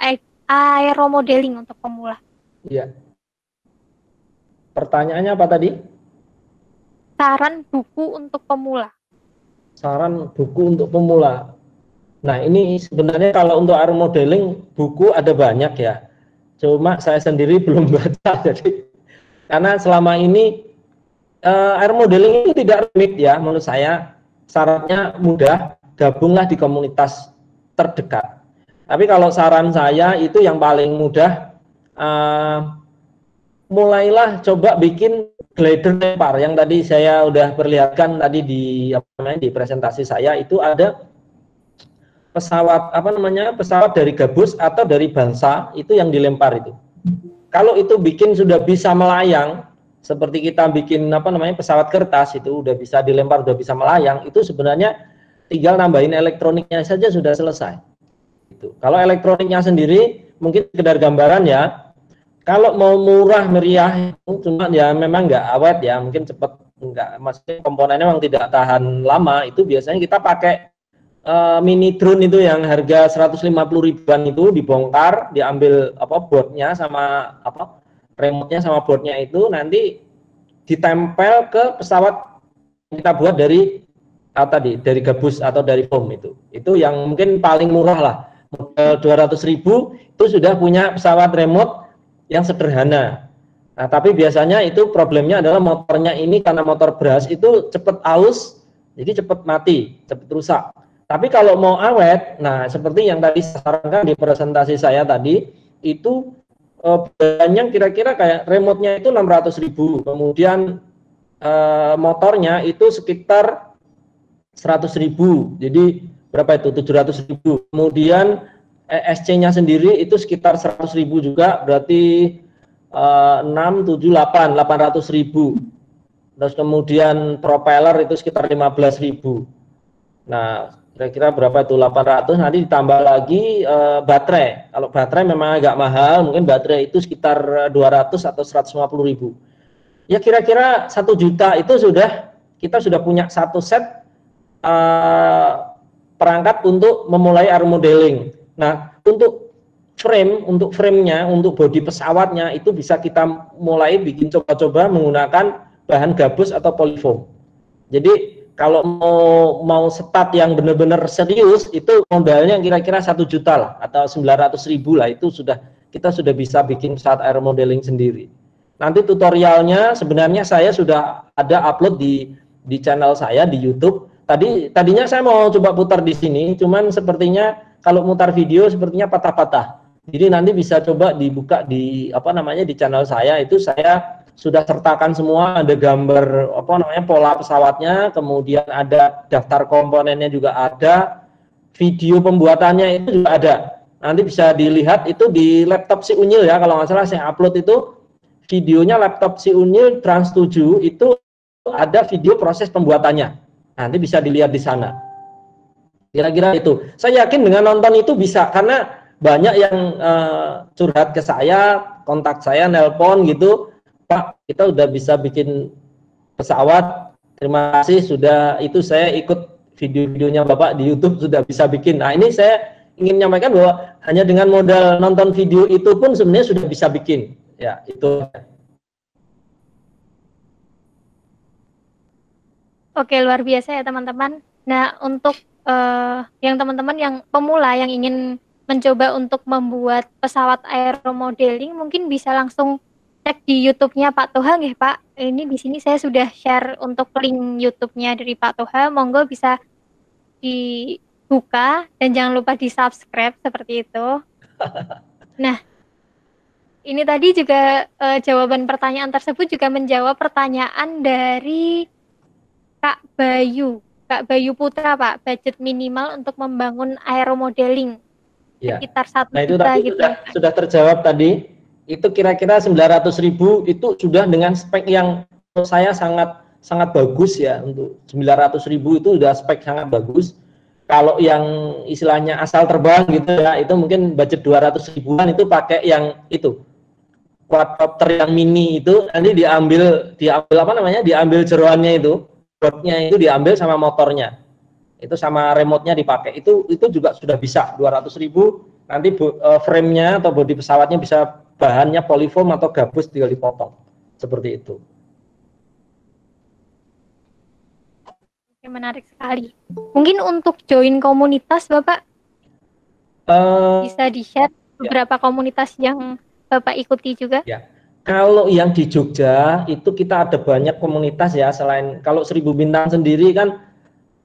aeromodeling untuk pemula. Iya. Pertanyaannya apa tadi? Saran buku untuk pemula. Saran buku untuk pemula. Nah, ini sebenarnya kalau untuk aeromodeling buku ada banyak ya. Cuma saya sendiri belum baca, jadi karena selama ini aeromodeling itu tidak rumit ya menurut saya. Syaratnya mudah, gabunglah di komunitas terdekat. Tapi kalau saran saya itu yang paling mudah, mulailah coba bikin glider lempar yang tadi saya udah perlihatkan tadi di presentasi saya. Itu ada pesawat pesawat dari gabus atau dari balsa itu yang dilempar itu. Kalau itu bikin sudah bisa melayang, seperti kita bikin pesawat kertas itu udah bisa dilempar, udah bisa melayang, itu sebenarnya tinggal nambahin elektroniknya saja sudah selesai. Itu. Kalau elektroniknya sendiri mungkin sekedar gambaran ya. Kalau mau murah meriah cuma ya memang nggak awet ya, mungkin cepat, nggak, maksudnya komponennya memang tidak tahan lama, itu biasanya kita pakai mini drone itu yang harga 150 ribuan itu dibongkar, diambil apa boardnya sama apa remote-nya sama boardnya itu nanti ditempel ke pesawat yang kita buat dari tadi dari gabus atau dari foam itu yang mungkin paling murah lah, modal 200.000 itu sudah punya pesawat remote yang sederhana. Nah tapi biasanya itu problemnya adalah motornya ini, karena motor beras itu cepat aus, jadi cepat mati, cepat rusak. Tapi kalau mau awet, nah seperti yang tadi saya sarankan di presentasi saya tadi, itu biayanya kira-kira kayak remote-nya itu 600.000, kemudian motornya itu sekitar 100.000, jadi berapa itu 700.000, kemudian ESC-nya sendiri itu sekitar 100.000 juga, berarti 6, 7, 8, 800.000. Terus kemudian propeller itu sekitar 15.000. Nah kira-kira berapa itu 800, nanti ditambah lagi baterai. Kalau baterai memang agak mahal, mungkin baterai itu sekitar 200 atau 150.000. Ya kira-kira 1 juta itu kita sudah punya satu set perangkat untuk memulai aero modeling. Nah untuk frame-nya, untuk bodi pesawatnya itu bisa kita mulai bikin coba-coba menggunakan bahan gabus atau polyfoam. Jadi kalau mau start yang benar-benar serius itu modalnya kira-kira 1 juta lah atau 900.000 lah, itu kita sudah bisa bikin pesawat aero modeling sendiri. Nanti tutorialnya sebenarnya saya sudah ada upload di channel saya di YouTube. Tadinya saya mau coba putar di sini, cuman sepertinya kalau mutar video sepertinya patah-patah. Jadi nanti bisa coba dibuka di di channel saya, itu saya sudah sertakan semua, ada gambar pola pesawatnya, kemudian ada daftar komponennya juga ada, video pembuatannya itu juga ada. Nanti bisa dilihat itu di laptop si Unyil ya, kalau nggak salah saya upload itu videonya laptop si Unyil Trans 7, itu ada video proses pembuatannya. Nanti bisa dilihat di sana. Kira-kira itu. Saya yakin dengan nonton itu bisa, karena banyak yang curhat ke saya, kontak saya, nelpon gitu, Pak, kita udah bisa bikin pesawat, terima kasih sudah, itu saya ikut video-videonya Bapak di YouTube sudah bisa bikin. Nah ini saya ingin menyampaikan bahwa hanya dengan modal nonton video itu pun sebenarnya sudah bisa bikin. Ya itu. Oke, luar biasa ya teman-teman. Nah untuk yang teman-teman yang pemula yang ingin mencoba untuk membuat pesawat aero modeling, mungkin bisa langsung cek di YouTube-nya Pak Toha nggih Pak. Ini di sini saya sudah share untuk link YouTube-nya dari Pak Toha. Monggo bisa dibuka dan jangan lupa di-subscribe seperti itu. Nah, ini tadi juga jawaban pertanyaan tersebut juga menjawab pertanyaan dari Kak Bayu Putra Pak. Budget minimal untuk membangun aero modeling ya. Sekitar 1 nah, itu juta tadi gitu. Sudah terjawab tadi. Itu kira-kira 900.000 itu sudah dengan spek yang menurut saya sangat bagus ya. Untuk 900.000 itu sudah spek sangat bagus. Kalau yang istilahnya asal terbang gitu ya, itu mungkin budget 200.000-an itu pakai yang itu quadcopter yang mini itu, nanti diambil diambil jeroannya itu, boardnya itu diambil sama motornya, itu sama remote-nya dipakai, itu juga sudah bisa 200.000. Nanti frame-nya atau bodi pesawatnya bisa bahannya polyfoam atau gabus, tinggal dipotong seperti itu. Oke, menarik sekali. Mungkin untuk join komunitas Bapak bisa di-share beberapa komunitas yang Bapak ikuti juga. Ya. Kalau yang di Jogja itu kita ada banyak komunitas ya, selain kalau 1000 Bintang sendiri kan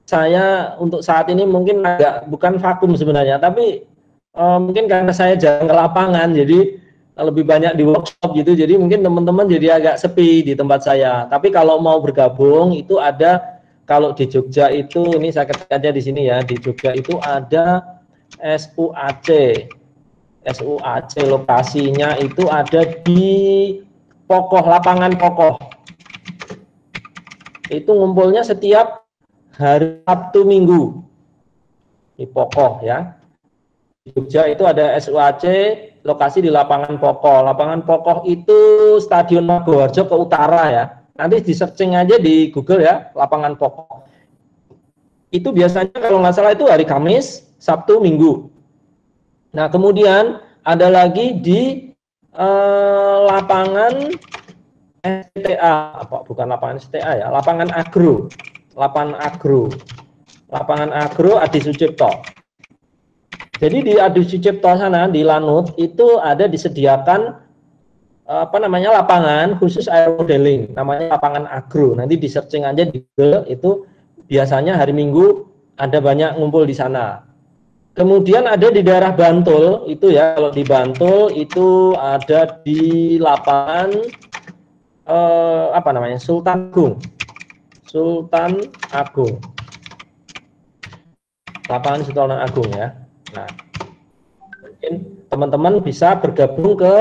saya untuk saat ini mungkin bukan vakum sebenarnya, tapi mungkin karena saya jarang ke lapangan, jadi lebih banyak di workshop gitu, jadi mungkin teman-teman jadi agak sepi di tempat saya. Tapi kalau mau bergabung itu ada, kalau di Jogja itu, ini saya ketik aja di sini ya, di Jogja itu ada SUAC, lokasinya itu ada di Pokoh, lapangan Pokoh. Itu ngumpulnya setiap hari Sabtu Minggu di Pokoh ya. Di Jogja itu ada SUAC, lokasi di lapangan Pokoh. Lapangan Pokoh itu Stadion Maguwarjo ke utara ya. Nanti di searching aja di Google ya, lapangan Pokoh. itu biasanya kalau nggak salah itu hari Kamis, Sabtu, Minggu. Nah, kemudian ada lagi di lapangan STA, apa bukan lapangan STA ya, lapangan agro, lapangan agro Adi Sucipto. Jadi di Adi Sucipto sana di Lanut itu ada disediakan apa namanya lapangan khusus aeromodeling, namanya lapangan agro. Nanti di searching aja di Google, itu biasanya hari Minggu ada banyak ngumpul di sana. Kemudian ada di daerah Bantul itu ya, kalau di Bantul itu ada di lapangan apa namanya Sultan Agung, lapangan Sultan Agung ya. Nah, mungkin teman-teman bisa bergabung ke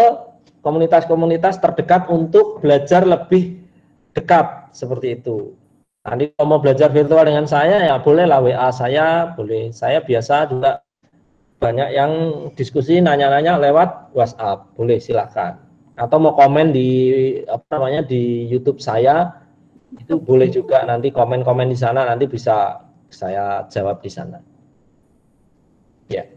komunitas-komunitas terdekat untuk belajar lebih dekat seperti itu. Nanti kalau mau belajar virtual dengan saya ya bolehlah WA saya, boleh. Saya biasa juga banyak yang diskusi nanya-nanya lewat WhatsApp, boleh silakan. Atau mau komen di apa namanya di YouTube saya itu boleh juga, nanti komen-komen di sana nanti bisa saya jawab di sana. Ya.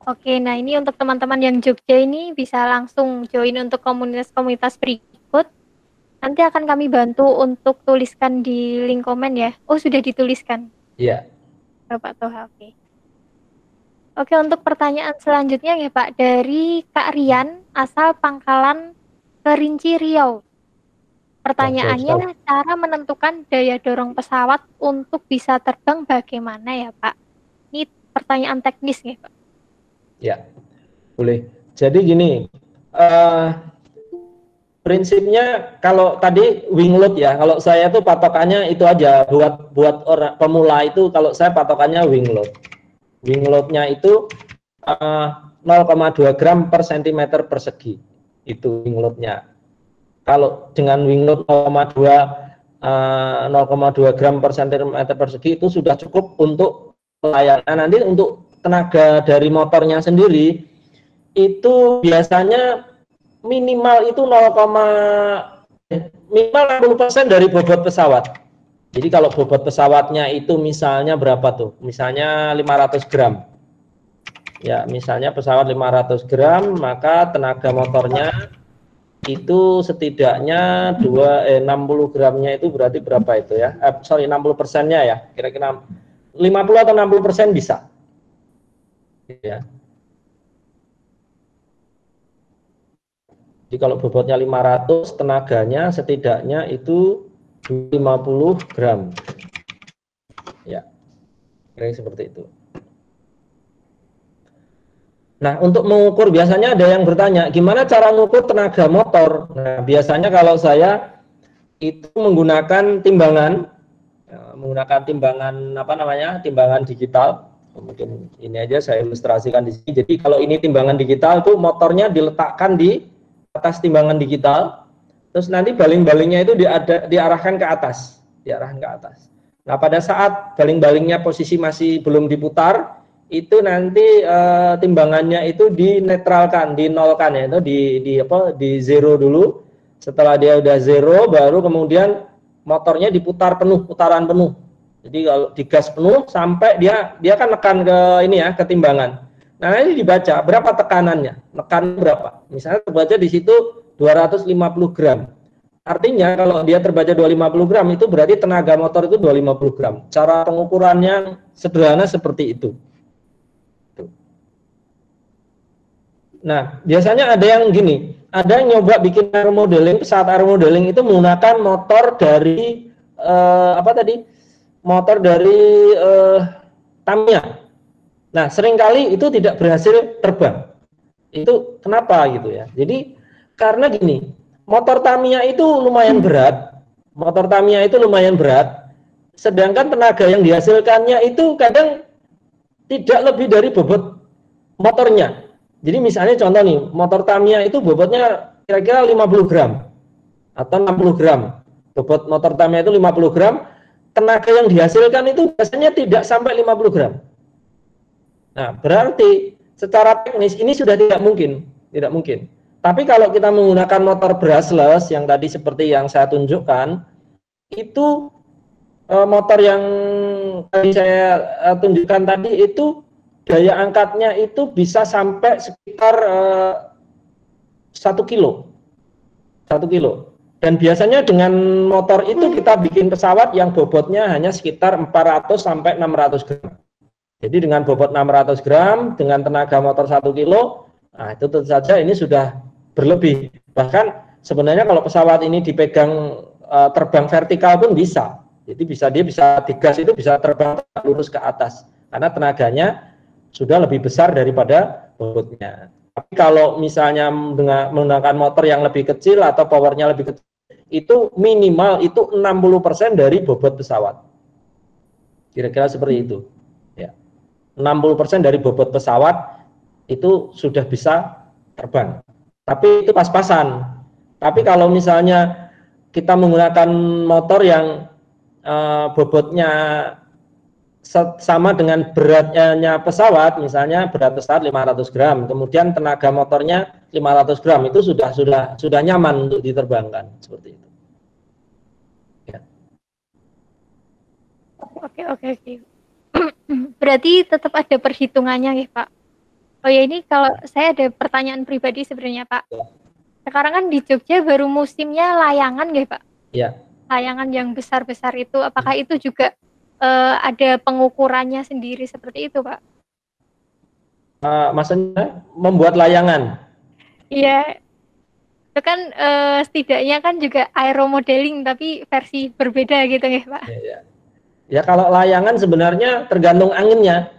Oke, nah ini untuk teman-teman yang Jogja ini bisa langsung join untuk komunitas-komunitas berikut. Nanti akan kami bantu untuk tuliskan di link komen ya. Oh, sudah dituliskan. Iya. Bapak Toha, oke. Oke, untuk pertanyaan selanjutnya ya Pak, dari Kak Rian, asal Pangkalan Kerinci Riau. Pertanyaannya, cara menentukan daya dorong pesawat untuk bisa terbang bagaimana ya Pak? Ini pertanyaan teknis ya Pak. Ya, boleh. Jadi gini, prinsipnya kalau tadi wing load ya, kalau saya tuh patokannya itu aja, buat orang pemula itu kalau saya patokannya wing load. Wing loadnya itu 0,2 gram per centimeter persegi, itu wing loadnya. Kalau dengan wing load 0,2 gram per centimeter persegi itu sudah cukup untuk pelayanan. Nanti untuk tenaga dari motornya sendiri itu biasanya minimal itu minimal 60% dari bobot pesawat. Jadi kalau bobot pesawatnya itu misalnya berapa tuh? Misalnya 500 gram. Ya, misalnya pesawat 500 gram, maka tenaga motornya itu setidaknya 60 gramnya itu berarti berapa itu ya? 60%-nya ya. Kira-kira 50 atau 60% bisa. Ya. Jadi kalau bobotnya 500, tenaganya setidaknya itu 50 gram. Ya, kira seperti itu. Nah, untuk mengukur biasanya ada yang bertanya, gimana cara mengukur tenaga motor? Nah, biasanya kalau saya itu menggunakan timbangan, apa namanya, timbangan digital. Mungkin ini aja saya ilustrasikan di sini. Jadi kalau ini timbangan digital tuh motornya diletakkan di atas timbangan digital, terus nanti baling-balingnya itu diarahkan ke atas, Nah, pada saat baling-balingnya posisi masih belum diputar, itu nanti timbangannya itu dinetralkan, dinolkan ya, itu di zero dulu. Setelah dia udah zero, baru kemudian motornya diputar penuh, putaran penuh. Jadi kalau digas penuh sampai dia kan nekan ke ini ya, ke timbangan. Nah, ini dibaca berapa tekanannya, nekan berapa. Misalnya terbaca di situ 250 gram. Artinya kalau dia terbaca 250 gram itu berarti tenaga motor itu 250 gram. Cara pengukurannya sederhana seperti itu. Nah, biasanya ada yang gini, ada yang nyoba bikin aeromodeling, pesawat aeromodeling itu menggunakan motor dari motor dari Tamiya. Nah, seringkali itu tidak berhasil terbang. Itu kenapa gitu ya? Jadi karena gini, motor Tamiya itu lumayan berat. Sedangkan tenaga yang dihasilkannya itu kadang tidak lebih dari bobot motornya. Jadi misalnya contoh nih, motor Tamiya itu bobotnya kira-kira 50 gram atau 60 gram. Bobot motor Tamiya itu 50 gram, tenaga yang dihasilkan itu biasanya tidak sampai 50 gram. Nah, berarti secara teknis ini sudah tidak mungkin. Tapi kalau kita menggunakan motor brushless yang tadi seperti yang saya tunjukkan, itu motor yang tadi saya tunjukkan tadi itu daya angkatnya itu bisa sampai sekitar 1 kilo. 1 kilo. Dan biasanya dengan motor itu kita bikin pesawat yang bobotnya hanya sekitar 400 sampai 600 gram. Jadi dengan bobot 600 gram, dengan tenaga motor 1 kilo, nah itu tentu saja ini sudah berlebih. Bahkan sebenarnya kalau pesawat ini dipegang terbang vertikal pun bisa. Jadi dia bisa digas itu bisa terbang lurus ke atas. Karena tenaganya sudah lebih besar daripada bobotnya. Tapi kalau misalnya menggunakan motor yang lebih kecil atau powernya lebih kecil, itu minimal itu 60% dari bobot pesawat. Kira-kira seperti itu. Ya. 60% dari bobot pesawat itu sudah bisa terbang. Tapi itu pas-pasan. Tapi kalau misalnya kita menggunakan motor yang bobotnya sama dengan beratnya pesawat, misalnya berat pesawat 500 gram, kemudian tenaga motornya 500 gram, itu sudah nyaman untuk diterbangkan, seperti itu. Ya. Oke. Berarti tetap ada perhitungannya ya Pak. Oh ya, ini kalau saya ada pertanyaan pribadi sebenarnya Pak. Ya. Sekarang kan di Jogja baru musimnya layangan ya Pak. Ya. Layangan yang besar-besar itu, apakah itu juga ada pengukurannya sendiri seperti itu Pak? Maksudnya membuat layangan? Iya, itu kan setidaknya kan juga aeromodeling tapi versi berbeda gitu ya Pak. Ya kalau layangan sebenarnya tergantung anginnya.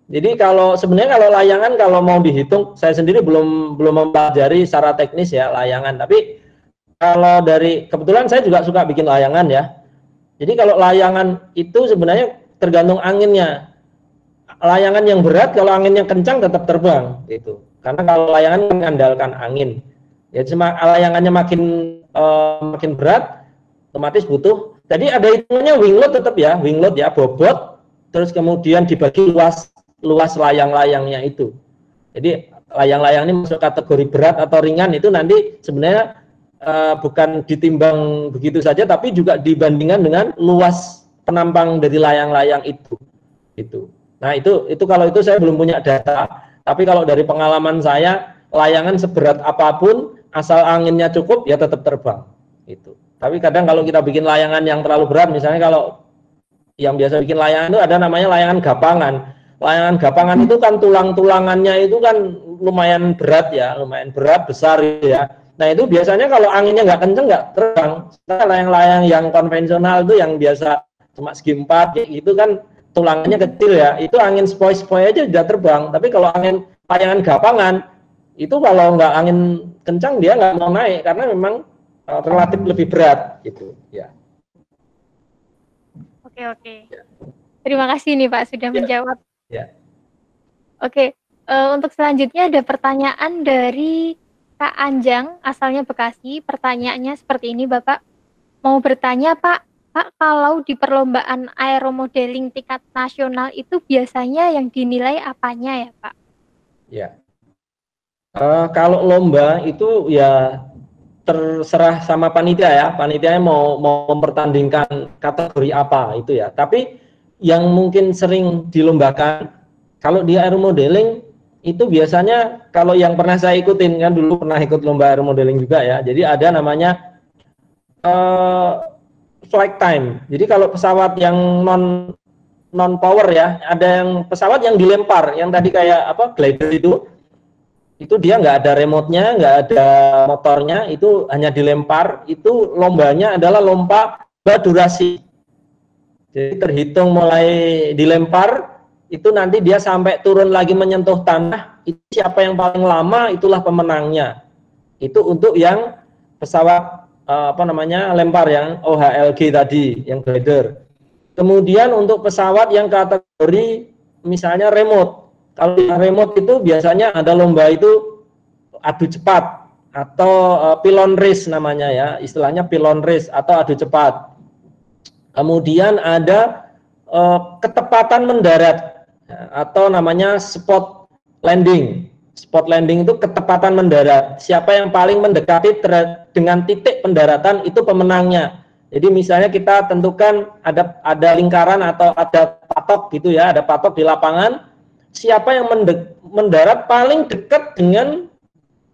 Jadi sebenarnya kalau layangan kalau mau dihitung, saya sendiri belum mempelajari secara teknis ya layangan. Tapi kalau kebetulan saya juga suka bikin layangan ya. Jadi kalau layangan itu sebenarnya tergantung anginnya. Layangan yang berat kalau anginnya kencang tetap terbang gitu. Karena kalau layangan mengandalkan angin. Ya layangannya makin berat, otomatis butuh. Jadi ada hitungannya wing load tetap ya, wing load ya, bobot, terus kemudian dibagi luas layang-layangnya itu. Jadi layang-layang ini masuk kategori berat atau ringan itu nanti sebenarnya bukan ditimbang begitu saja, tapi juga dibandingkan dengan luas penampang dari layang-layang itu. Nah itu kalau itu saya belum punya data, tapi kalau dari pengalaman saya, layangan seberat apapun, asal anginnya cukup ya tetap terbang. Itu. Tapi kadang kalau kita bikin layangan yang terlalu berat, misalnya kalau yang biasa bikin layangan itu ada namanya layangan gapangan. Layangan gapangan itu kan tulang-tulangannya itu kan lumayan berat ya, lumayan berat, besar ya. Nah itu biasanya kalau anginnya nggak kenceng nggak terbang. Layang-layang yang konvensional itu yang biasa cuma segi 4 gitu kan tulangannya kecil ya, itu angin sepoi-sepoi aja sudah terbang. Tapi kalau layangan gapangan itu kalau nggak angin kencang dia nggak mau naik karena memang relatif lebih berat gitu ya. Oke. Terima kasih nih Pak sudah menjawab. Ya. Oke, untuk selanjutnya ada pertanyaan dari Kak Anjang, asalnya Bekasi. Pertanyaannya seperti ini, Bapak. Mau bertanya, Pak, kalau di perlombaan aeromodeling tingkat nasional itu biasanya yang dinilai apanya ya, Pak? Ya. Kalau lomba itu ya terserah sama panitia ya. Panitianya mau mempertandingkan kategori apa itu ya. Tapi yang mungkin sering dilombakan kalau di aeromodeling itu biasanya kalau yang pernah saya ikutin kan dulu pernah ikut lomba aeromodeling juga ya. Jadi ada namanya flight time. Jadi kalau pesawat yang non power ya, ada yang pesawat yang dilempar, yang tadi kayak glider itu dia nggak ada remote-nya, nggak ada motornya, itu hanya dilempar. Itu lombanya adalah lomba durasi. Jadi terhitung mulai dilempar itu nanti dia sampai turun lagi menyentuh tanah, itu siapa yang paling lama itulah pemenangnya. Itu untuk yang pesawat lempar yang OHLG tadi, yang glider. Kemudian untuk pesawat yang kategori misalnya remote. Kalau yang remote itu biasanya ada lomba itu adu cepat atau pylon race namanya ya, istilahnya pylon race atau adu cepat. Kemudian ada ketepatan mendarat atau namanya spot landing. Spot landing itu ketepatan mendarat. Siapa yang paling mendekati dengan titik pendaratan itu pemenangnya. Jadi misalnya kita tentukan ada lingkaran atau ada patok gitu ya, ada patok di lapangan, siapa yang mendarat paling dekat dengan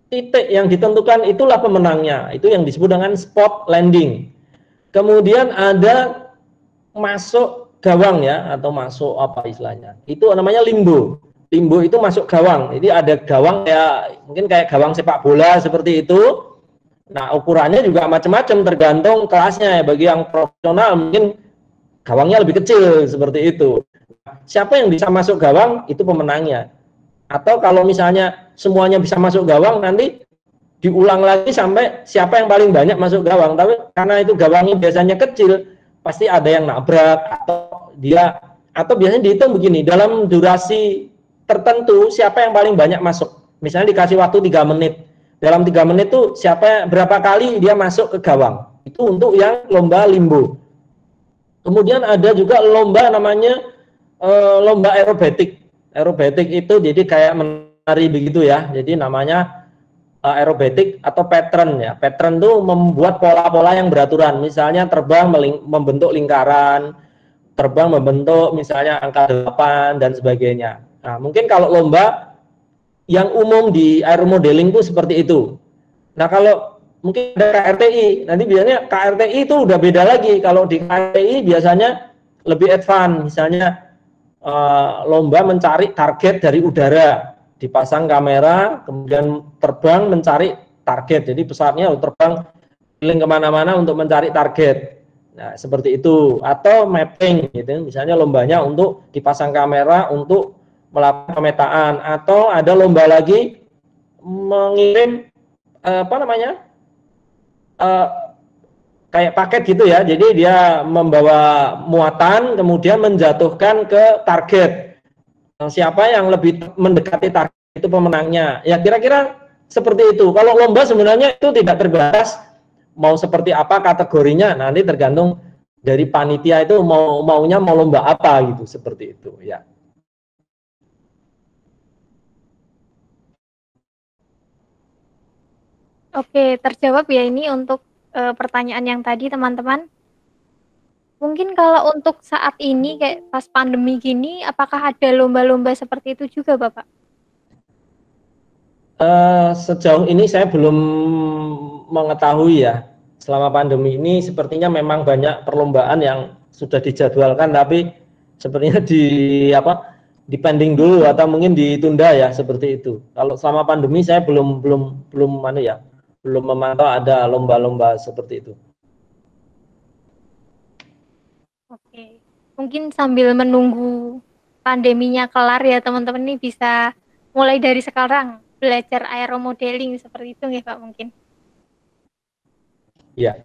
titik yang ditentukan itulah pemenangnya. Itu yang disebut dengan spot landing. Kemudian ada masuk gawang ya, atau masuk apa istilahnya, itu namanya limbo. Limbo itu masuk gawang. Jadi ada gawang ya, mungkin kayak gawang sepak bola seperti itu. Nah, ukurannya juga macam-macam tergantung kelasnya ya. Bagi yang profesional mungkin gawangnya lebih kecil seperti itu. Siapa yang bisa masuk gawang itu pemenangnya. Atau kalau misalnya semuanya bisa masuk gawang, nanti diulang lagi sampai siapa yang paling banyak masuk gawang. Tapi karena itu gawangnya biasanya kecil, pasti ada yang nabrak atau biasanya dihitung begini, dalam durasi tertentu siapa yang paling banyak masuk. Misalnya dikasih waktu 3 menit. Dalam 3 menit itu berapa kali dia masuk ke gawang. Itu untuk yang lomba limbo. Kemudian ada juga lomba namanya lomba aerobatik. Aerobatik itu jadi kayak menari begitu ya. Jadi namanya aerobatik atau pattern ya. Pattern itu membuat pola-pola yang beraturan. Misalnya terbang membentuk lingkaran, terbang membentuk misalnya angka 8 dan sebagainya. Nah, mungkin kalau lomba yang umum di aeromodeling itu seperti itu. Nah, kalau mungkin ada KRTI, nanti biasanya KRTI itu udah beda lagi. Kalau di KRTI biasanya lebih advance, misalnya lomba mencari target dari udara, dipasang kamera, kemudian terbang mencari target. Jadi pesawatnya terbang keliling kemana-mana untuk mencari target. Nah, seperti itu. Atau mapping, gitu. Misalnya lombanya untuk dipasang kamera untuk melakukan pemetaan. Atau ada lomba lagi mengirim apa namanya, kayak paket gitu ya. Jadi dia membawa muatan, kemudian menjatuhkan ke target. Siapa yang lebih mendekati target itu pemenangnya. Ya kira-kira seperti itu. Kalau lomba sebenarnya itu tidak terbatas mau seperti apa kategorinya, nanti tergantung dari panitia itu maunya mau lomba apa gitu, seperti itu ya. Oke, terjawab ya ini untuk pertanyaan yang tadi teman-teman. Mungkin kalau untuk saat ini kayak pas pandemi gini, apakah ada lomba-lomba seperti itu juga, Bapak? Sejauh ini saya belum mengetahui ya. Selama pandemi ini sepertinya memang banyak perlombaan yang sudah dijadwalkan, tapi sepertinya di pending dulu atau mungkin ditunda ya, seperti itu. Kalau selama pandemi saya belum memantau ada lomba-lomba seperti itu. Oke. Mungkin sambil menunggu pandeminya kelar ya teman-teman nih bisa mulai dari sekarang belajar aeromodeling seperti itu ya Pak mungkin. Ya.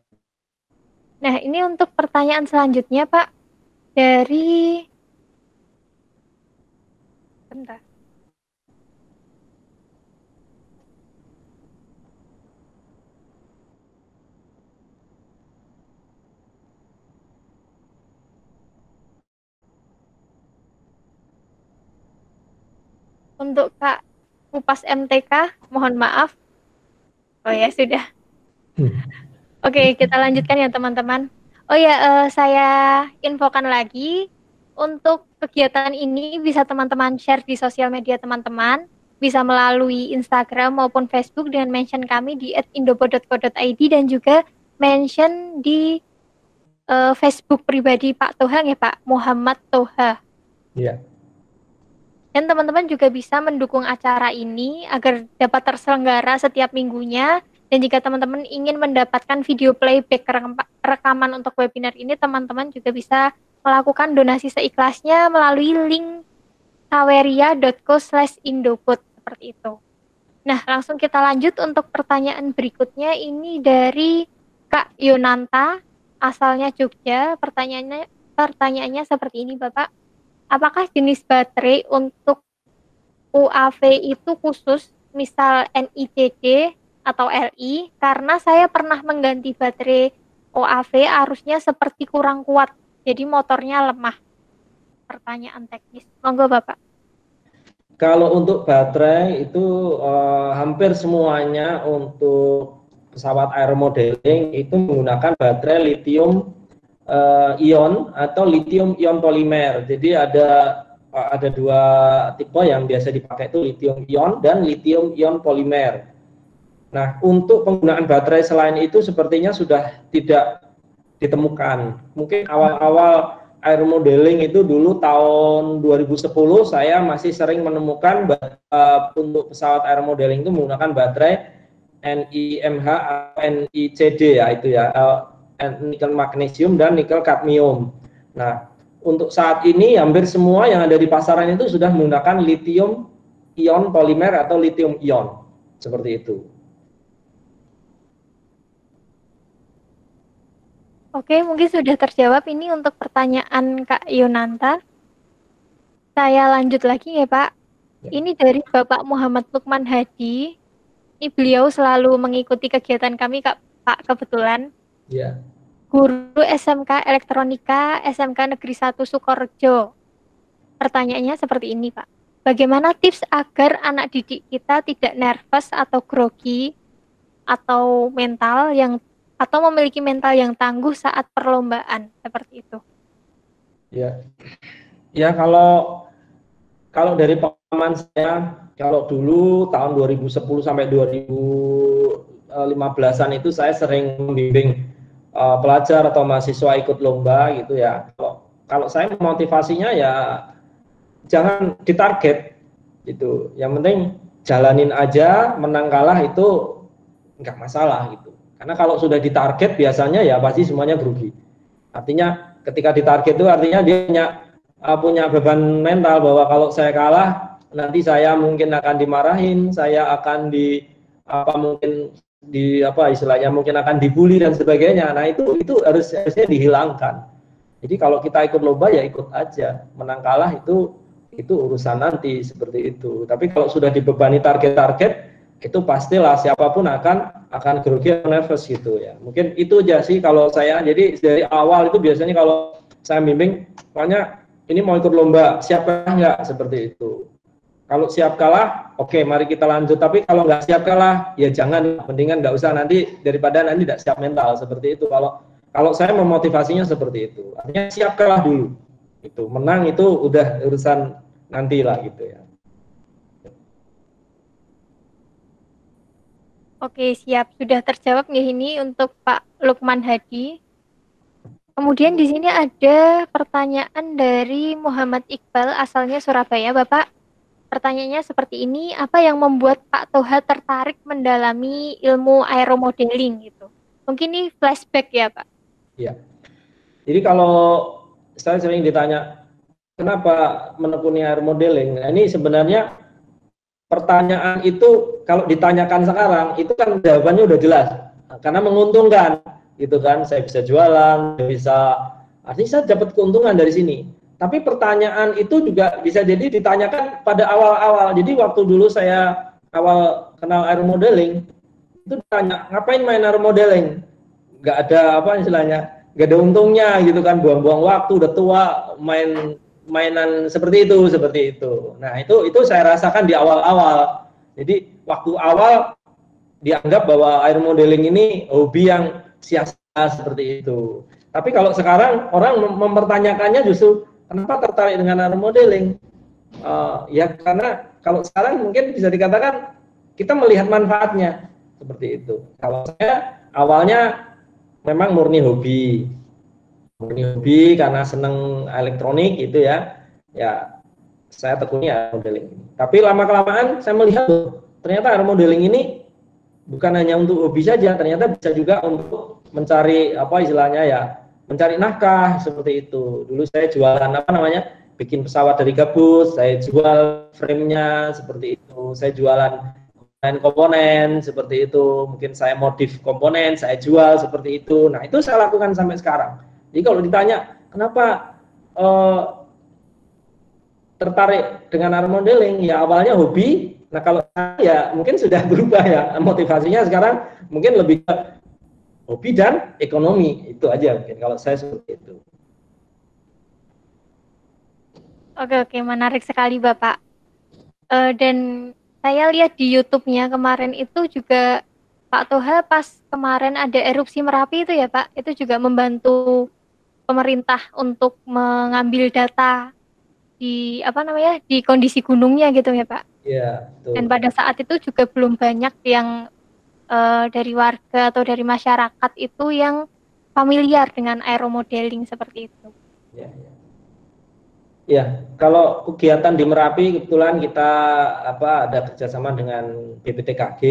Nah, ini untuk pertanyaan selanjutnya Pak dari bentar. Untuk Kak Upas MTK, mohon maaf. Oh ya, sudah. Oke, kita lanjutkan ya teman-teman. Oh ya, saya infokan lagi untuk kegiatan ini bisa teman-teman share di sosial media teman-teman, bisa melalui Instagram maupun Facebook dengan mention kami di @indopo.co.id dan juga mention di Facebook pribadi Pak Toha ya Pak, Muhammad Toha. Iya. Dan teman-teman juga bisa mendukung acara ini agar dapat terselenggara setiap minggunya. Dan jika teman-teman ingin mendapatkan video playback rekaman untuk webinar ini, teman-teman juga bisa melakukan donasi seikhlasnya melalui link saweria.co/indopod seperti itu. Nah, langsung kita lanjut untuk pertanyaan berikutnya. Ini dari Kak Yonanta, asalnya Jogja. Pertanyaannya seperti ini, Bapak. Apakah jenis baterai untuk UAV itu khusus, misal NICC atau LI? Karena saya pernah mengganti baterai UAV, arusnya seperti kurang kuat, jadi motornya lemah. Pertanyaan teknis. Monggo Bapak. Kalau untuk baterai itu hampir semuanya untuk pesawat aeromodeling itu menggunakan baterai lithium ion atau lithium ion polimer. Jadi ada dua tipe yang biasa dipakai, itu lithium ion dan lithium ion polimer. Nah, untuk penggunaan baterai selain itu sepertinya sudah tidak ditemukan. Mungkin awal-awal aeromodeling itu dulu tahun 2010 saya masih sering menemukan untuk pesawat aeromodeling itu menggunakan baterai NiMH atau NiCd ya, itu ya, nikel magnesium dan nikel kadmium. Nah, untuk saat ini hampir semua yang ada di pasaran itu sudah menggunakan lithium ion polimer atau lithium ion, seperti itu. Oke, mungkin sudah terjawab ini untuk pertanyaan Kak Yunanta. Saya lanjut lagi ya Pak. Ini dari Bapak Muhammad Lukman Hadi. Ini beliau selalu mengikuti kegiatan kami Pak kebetulan. Ya. Guru SMK Elektronika SMK Negeri 1 Sukorejo. Pertanyaannya seperti ini Pak. Bagaimana tips agar anak didik kita tidak nervous atau grogi atau memiliki mental yang tangguh saat perlombaan seperti itu? Ya, ya kalau dari pengalaman saya, kalau dulu tahun 2010 sampai 2015-an itu saya sering membimbing pelajar atau mahasiswa ikut lomba gitu ya. Kalau saya motivasinya ya jangan ditarget gitu. Yang penting jalanin aja, menang kalah itu nggak masalah gitu. Karena kalau sudah ditarget biasanya ya pasti semuanya grogi. Artinya ketika ditarget itu artinya dia punya beban mental bahwa kalau saya kalah nanti saya mungkin akan dimarahin, saya akan istilahnya mungkin akan dibully dan sebagainya. Nah, itu harusnya dihilangkan. Jadi kalau kita ikut lomba ya ikut aja, menang kalah itu urusan nanti, seperti itu. Tapi kalau sudah dibebani target-target, itu pastilah siapapun akan grogi atau nervous gitu ya. Mungkin itu aja sih kalau saya. Jadi dari awal itu biasanya kalau saya bimbing, pokoknya ini mau ikut lomba, siap kalah nggak, seperti itu. Kalau siap kalah, oke, mari kita lanjut. Tapi kalau nggak siap kalah, ya jangan, mendingan nggak usah, nanti daripada nanti tidak siap mental, seperti itu. Kalau saya memotivasinya seperti itu, artinya siap kalah dulu. Itu menang itu udah urusan nanti lah gitu ya. Oke, siap. Sudah terjawab nggih ini untuk Pak Lukman Hadi. Kemudian di sini ada pertanyaan dari Muhammad Iqbal, asalnya Surabaya, Bapak. Pertanyaannya seperti ini, apa yang membuat Pak Toha tertarik mendalami ilmu aeromodeling gitu? Mungkin ini flashback ya, Pak? Iya. Jadi kalau saya sering ditanya, kenapa menekuni aeromodeling? Nah, ini sebenarnya pertanyaan itu kalau ditanyakan sekarang, itu kan jawabannya udah jelas. Karena menguntungkan, gitu kan. Saya bisa jualan, artinya saya dapat keuntungan dari sini. Tapi pertanyaan itu juga bisa jadi ditanyakan pada awal-awal. Jadi waktu dulu saya awal kenal aeromodeling, itu ditanya, ngapain main aeromodeling? Nggak ada apa istilahnya, nggak ada untungnya gitu kan, buang-buang waktu, udah tua, mainan seperti itu. Nah, itu saya rasakan di awal-awal. Jadi waktu awal dianggap bahwa air modeling ini hobi yang sia-sia, seperti itu. Tapi kalau sekarang orang mempertanyakannya justru kenapa tertarik dengan air modeling? Ya karena kalau sekarang mungkin bisa dikatakan kita melihat manfaatnya, seperti itu. Kalau saya awalnya memang murni hobi karena seneng elektronik gitu ya. Ya saya tekuni air modeling. Tapi lama kelamaan saya melihat ternyata air modeling ini bukan hanya untuk hobi saja, ternyata bisa juga untuk mencari istilahnya ya, mencari nafkah, seperti itu. Dulu saya jualan bikin pesawat dari gabus, saya jual frame-nya seperti itu, saya jualan komponen seperti itu, mungkin saya modif komponen, saya jual seperti itu. Nah, itu saya lakukan sampai sekarang. Jadi kalau ditanya kenapa tertarik dengan air modeling, ya awalnya hobi. Nah, kalau saya ya mungkin sudah berubah ya, motivasinya sekarang mungkin lebih ke hobi dan ekonomi, itu aja mungkin kalau saya seperti itu. Oke, menarik sekali Bapak. Dan saya lihat di YouTube-nya kemarin itu juga Pak Toha pas kemarin ada erupsi Merapi itu ya Pak, itu juga membantu pemerintah untuk mengambil data di apa namanya di kondisi gunungnya gitu ya Pak. Iya, Dan betul. pada saat itu juga belum banyak yang dari warga atau dari masyarakat itu yang familiar dengan aeromodeling seperti itu. Ya, ya. Ya, kalau kegiatan di Merapi kebetulan kita ada kerjasama dengan BPTKG,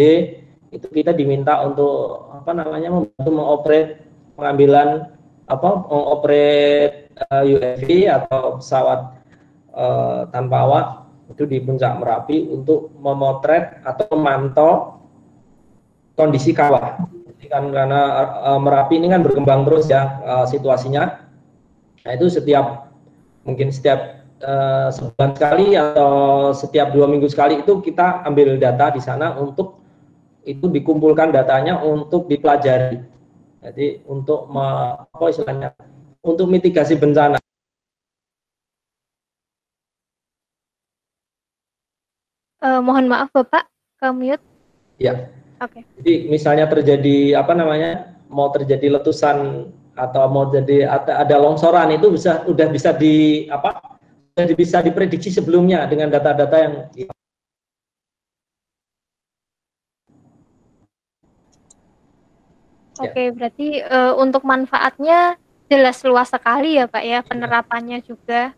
itu kita diminta untuk membantu mengoperate pengambilan mengoperate UAV atau pesawat tanpa awak itu di puncak Merapi untuk memotret atau memantau kondisi kawah. Jadi kan karena Merapi ini kan berkembang terus ya situasinya. Nah itu mungkin setiap sebulan sekali atau setiap 2 minggu sekali itu kita ambil data di sana untuk itu dikumpulkan datanya untuk dipelajari. Jadi untuk istilahnya untuk mitigasi bencana. Mohon maaf Bapak, ke mute. Ya. Oke. Jadi misalnya terjadi mau terjadi letusan atau mau jadi ada longsoran itu udah bisa diprediksi sebelumnya dengan data-data yang Oke, berarti untuk manfaatnya jelas luas sekali ya Pak ya, penerapannya juga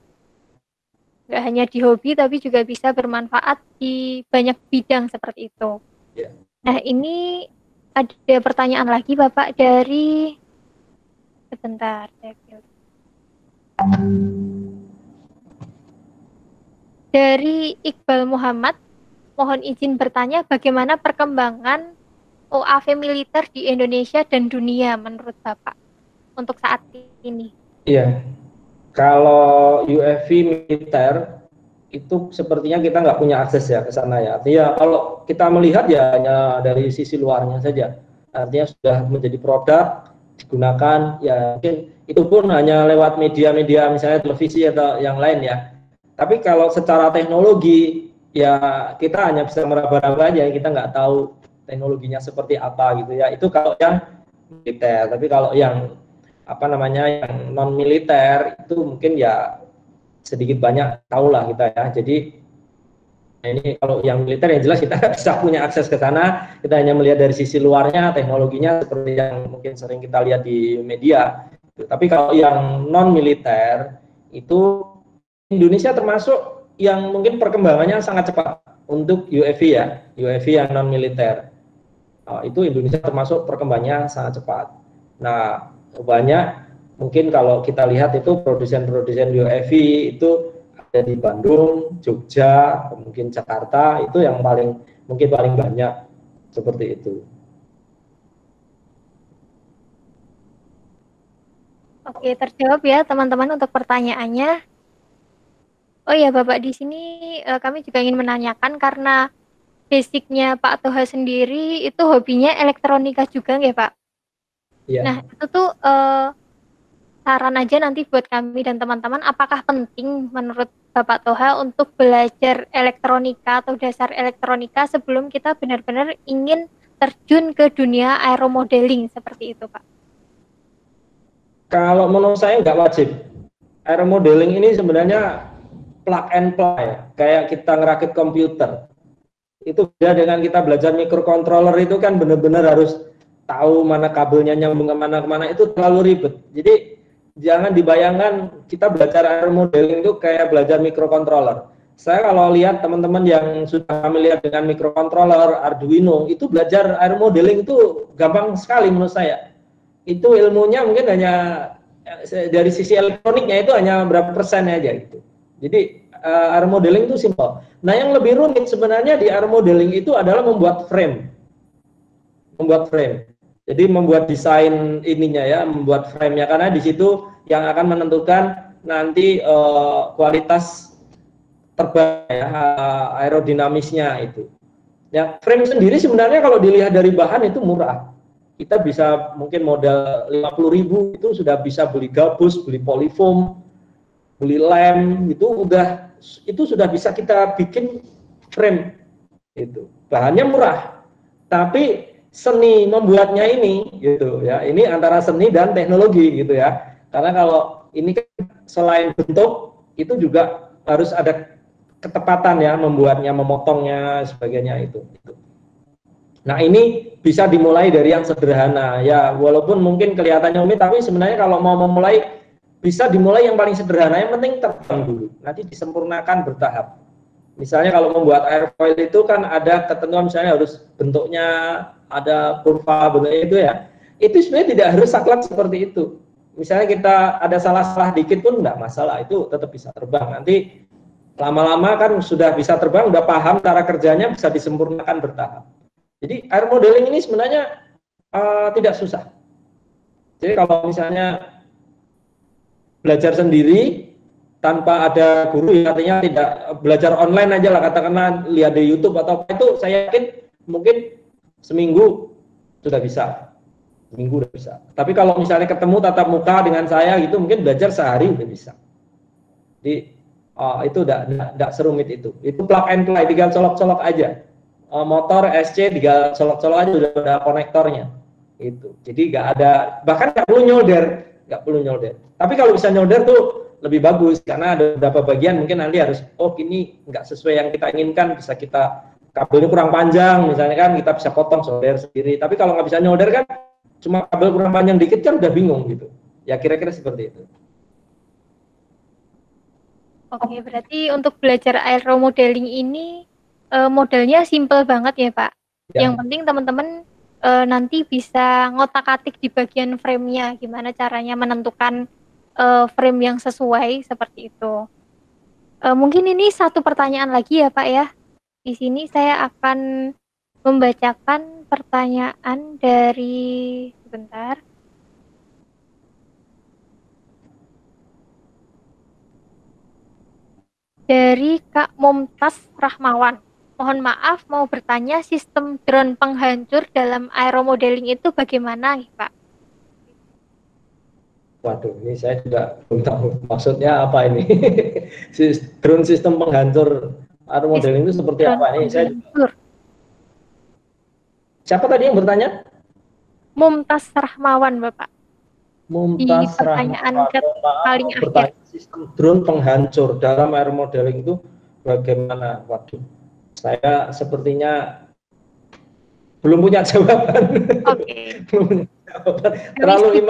nggak hanya di hobi tapi juga bisa bermanfaat di banyak bidang seperti itu. ya. Nah, ini ada pertanyaan lagi Bapak dari sebentar, saya pilih. Dari Iqbal Muhammad, mohon izin bertanya bagaimana perkembangan OAV militer di Indonesia dan dunia menurut Bapak untuk saat ini? Iya, kalau UAV militer itu sepertinya kita nggak punya akses ya ke sana ya. Artinya kalau kita melihat ya hanya dari sisi luarnya saja. Artinya sudah menjadi produk digunakan ya mungkin itu pun hanya lewat media-media misalnya televisi atau yang lain ya. Tapi kalau secara teknologi ya kita hanya bisa meraba-raba aja, kita nggak tahu teknologinya seperti apa gitu ya. Itu kalau yang militer. Tapi kalau yang yang non militer itu mungkin ya sedikit banyak tahulah kita ya. Jadi ini kalau yang militer yang jelas kita nggak bisa punya akses ke sana, kita hanya melihat dari sisi luarnya teknologinya seperti yang mungkin sering kita lihat di media. Tapi kalau yang non militer itu Indonesia termasuk yang mungkin perkembangannya sangat cepat untuk UAV ya, UAV yang non militer. Itu Indonesia termasuk perkembangannya sangat cepat. Nah, banyak mungkin kalau kita lihat itu produsen-produsen UAV itu ada di Bandung, Jogja, mungkin Jakarta, itu yang mungkin paling banyak seperti itu. Oke, terjawab ya teman-teman untuk pertanyaannya. Oh ya Bapak, di sini kami juga ingin menanyakan karena basicnya Pak Toha sendiri itu hobinya elektronika juga nggak Pak? Iya. Nah, itu tuh saran aja nanti buat kami dan teman-teman, apakah penting menurut Bapak Toha untuk belajar elektronika atau dasar elektronika sebelum kita benar-benar ingin terjun ke dunia aeromodeling seperti itu Pak? Kalau menurut saya nggak wajib. Aeromodeling ini sebenarnya plug and play, kayak kita ngerakit komputer. Itu beda dengan kita belajar microcontroller, itu kan benar-benar harus tahu mana kabelnya nyambung kemana-kemana, itu terlalu ribet. Jadi jangan dibayangkan kita belajar aeromodeling itu kayak belajar microcontroller. Saya kalau lihat teman-teman yang sudah familiar dengan microcontroller, Arduino, itu belajar aeromodeling itu gampang sekali menurut saya. Itu ilmunya mungkin hanya dari sisi elektroniknya itu hanya berapa persen aja gitu. Jadi air modeling itu simpel. Nah, yang lebih rumit sebenarnya di air modeling itu adalah membuat frame. Membuat frame. Jadi membuat desain ininya ya, membuat frame-nya, karena di situ yang akan menentukan nanti kualitas terbang ya, aerodinamisnya itu. Ya, frame sendiri sebenarnya kalau dilihat dari bahan itu murah. Kita bisa mungkin modal 50.000 itu sudah bisa beli gabus, beli polyfoam, beli lem, itu sudah bisa kita bikin frame itu. Bahannya murah. Tapi seni membuatnya ini gitu ya. Ini antara seni dan teknologi gitu ya. Karena kalau ini kan selain bentuk itu juga harus ada ketepatan ya, membuatnya, memotongnya, sebagainya itu. Nah ini bisa dimulai dari yang sederhana ya, walaupun mungkin kelihatannya rumit, tapi sebenarnya kalau mau memulai bisa dimulai yang paling sederhana, yang penting terbang dulu, nanti disempurnakan bertahap. Misalnya kalau membuat airfoil itu kan ada ketentuan, misalnya harus bentuknya ada kurva bentuknya itu ya, itu sebenarnya tidak harus saklek seperti itu. Misalnya kita ada salah-salah dikit pun enggak masalah, itu tetap bisa terbang. Nanti lama-lama kan sudah bisa terbang, udah paham cara kerjanya, bisa disempurnakan bertahap. Jadi air modeling ini sebenarnya tidak susah. Jadi kalau misalnya belajar sendiri tanpa ada guru, ya artinya tidak belajar online aja lah, katakanlah lihat di YouTube atau apa, itu saya yakin mungkin seminggu sudah bisa, seminggu sudah bisa. Tapi kalau misalnya ketemu tatap muka dengan saya gitu, mungkin belajar sehari udah bisa. Jadi itu tidak serumit itu. Itu plug and play, tinggal colok-colok aja. Motor SC tinggal colok-colok aja udah ada konektornya. Itu. Jadi nggak ada, bahkan nggak perlu nyolder, Tapi kalau bisa nyolder tuh lebih bagus, karena ada beberapa bagian mungkin nanti harus, oh ini nggak sesuai yang kita inginkan, bisa kita kabelnya kurang panjang misalnya kan, kita bisa potong solder sendiri. Tapi kalau nggak bisa nyolder kan, cuma kabel kurang panjang dikit kan udah bingung gitu. Ya kira-kira seperti itu. Oke, berarti untuk belajar aero modeling ini modelnya simple banget ya Pak. Ya. Yang penting teman-teman nanti bisa ngotak-atik di bagian frame-nya, gimana caranya menentukan frame yang sesuai seperti itu. Mungkin ini satu pertanyaan lagi ya Pak ya. Di sini saya akan membacakan pertanyaan dari, sebentar. Dari Kak Mumtaz Rahmawan. Mohon maaf, mau bertanya, sistem drone penghancur dalam aeromodeling itu bagaimana, Pak? Waduh, ini saya juga belum tahu maksudnya apa ini. Drone sistem penghancur aeromodeling itu seperti apa ini? Saya juga... Siapa tadi yang bertanya? Mumtaz Rahmawan, Bapak. Mumtaz Rahmawan. Paling akhir. Sistem drone penghancur dalam aeromodeling itu bagaimana? Waduh, saya sepertinya belum punya jawaban. Oke. Terlalu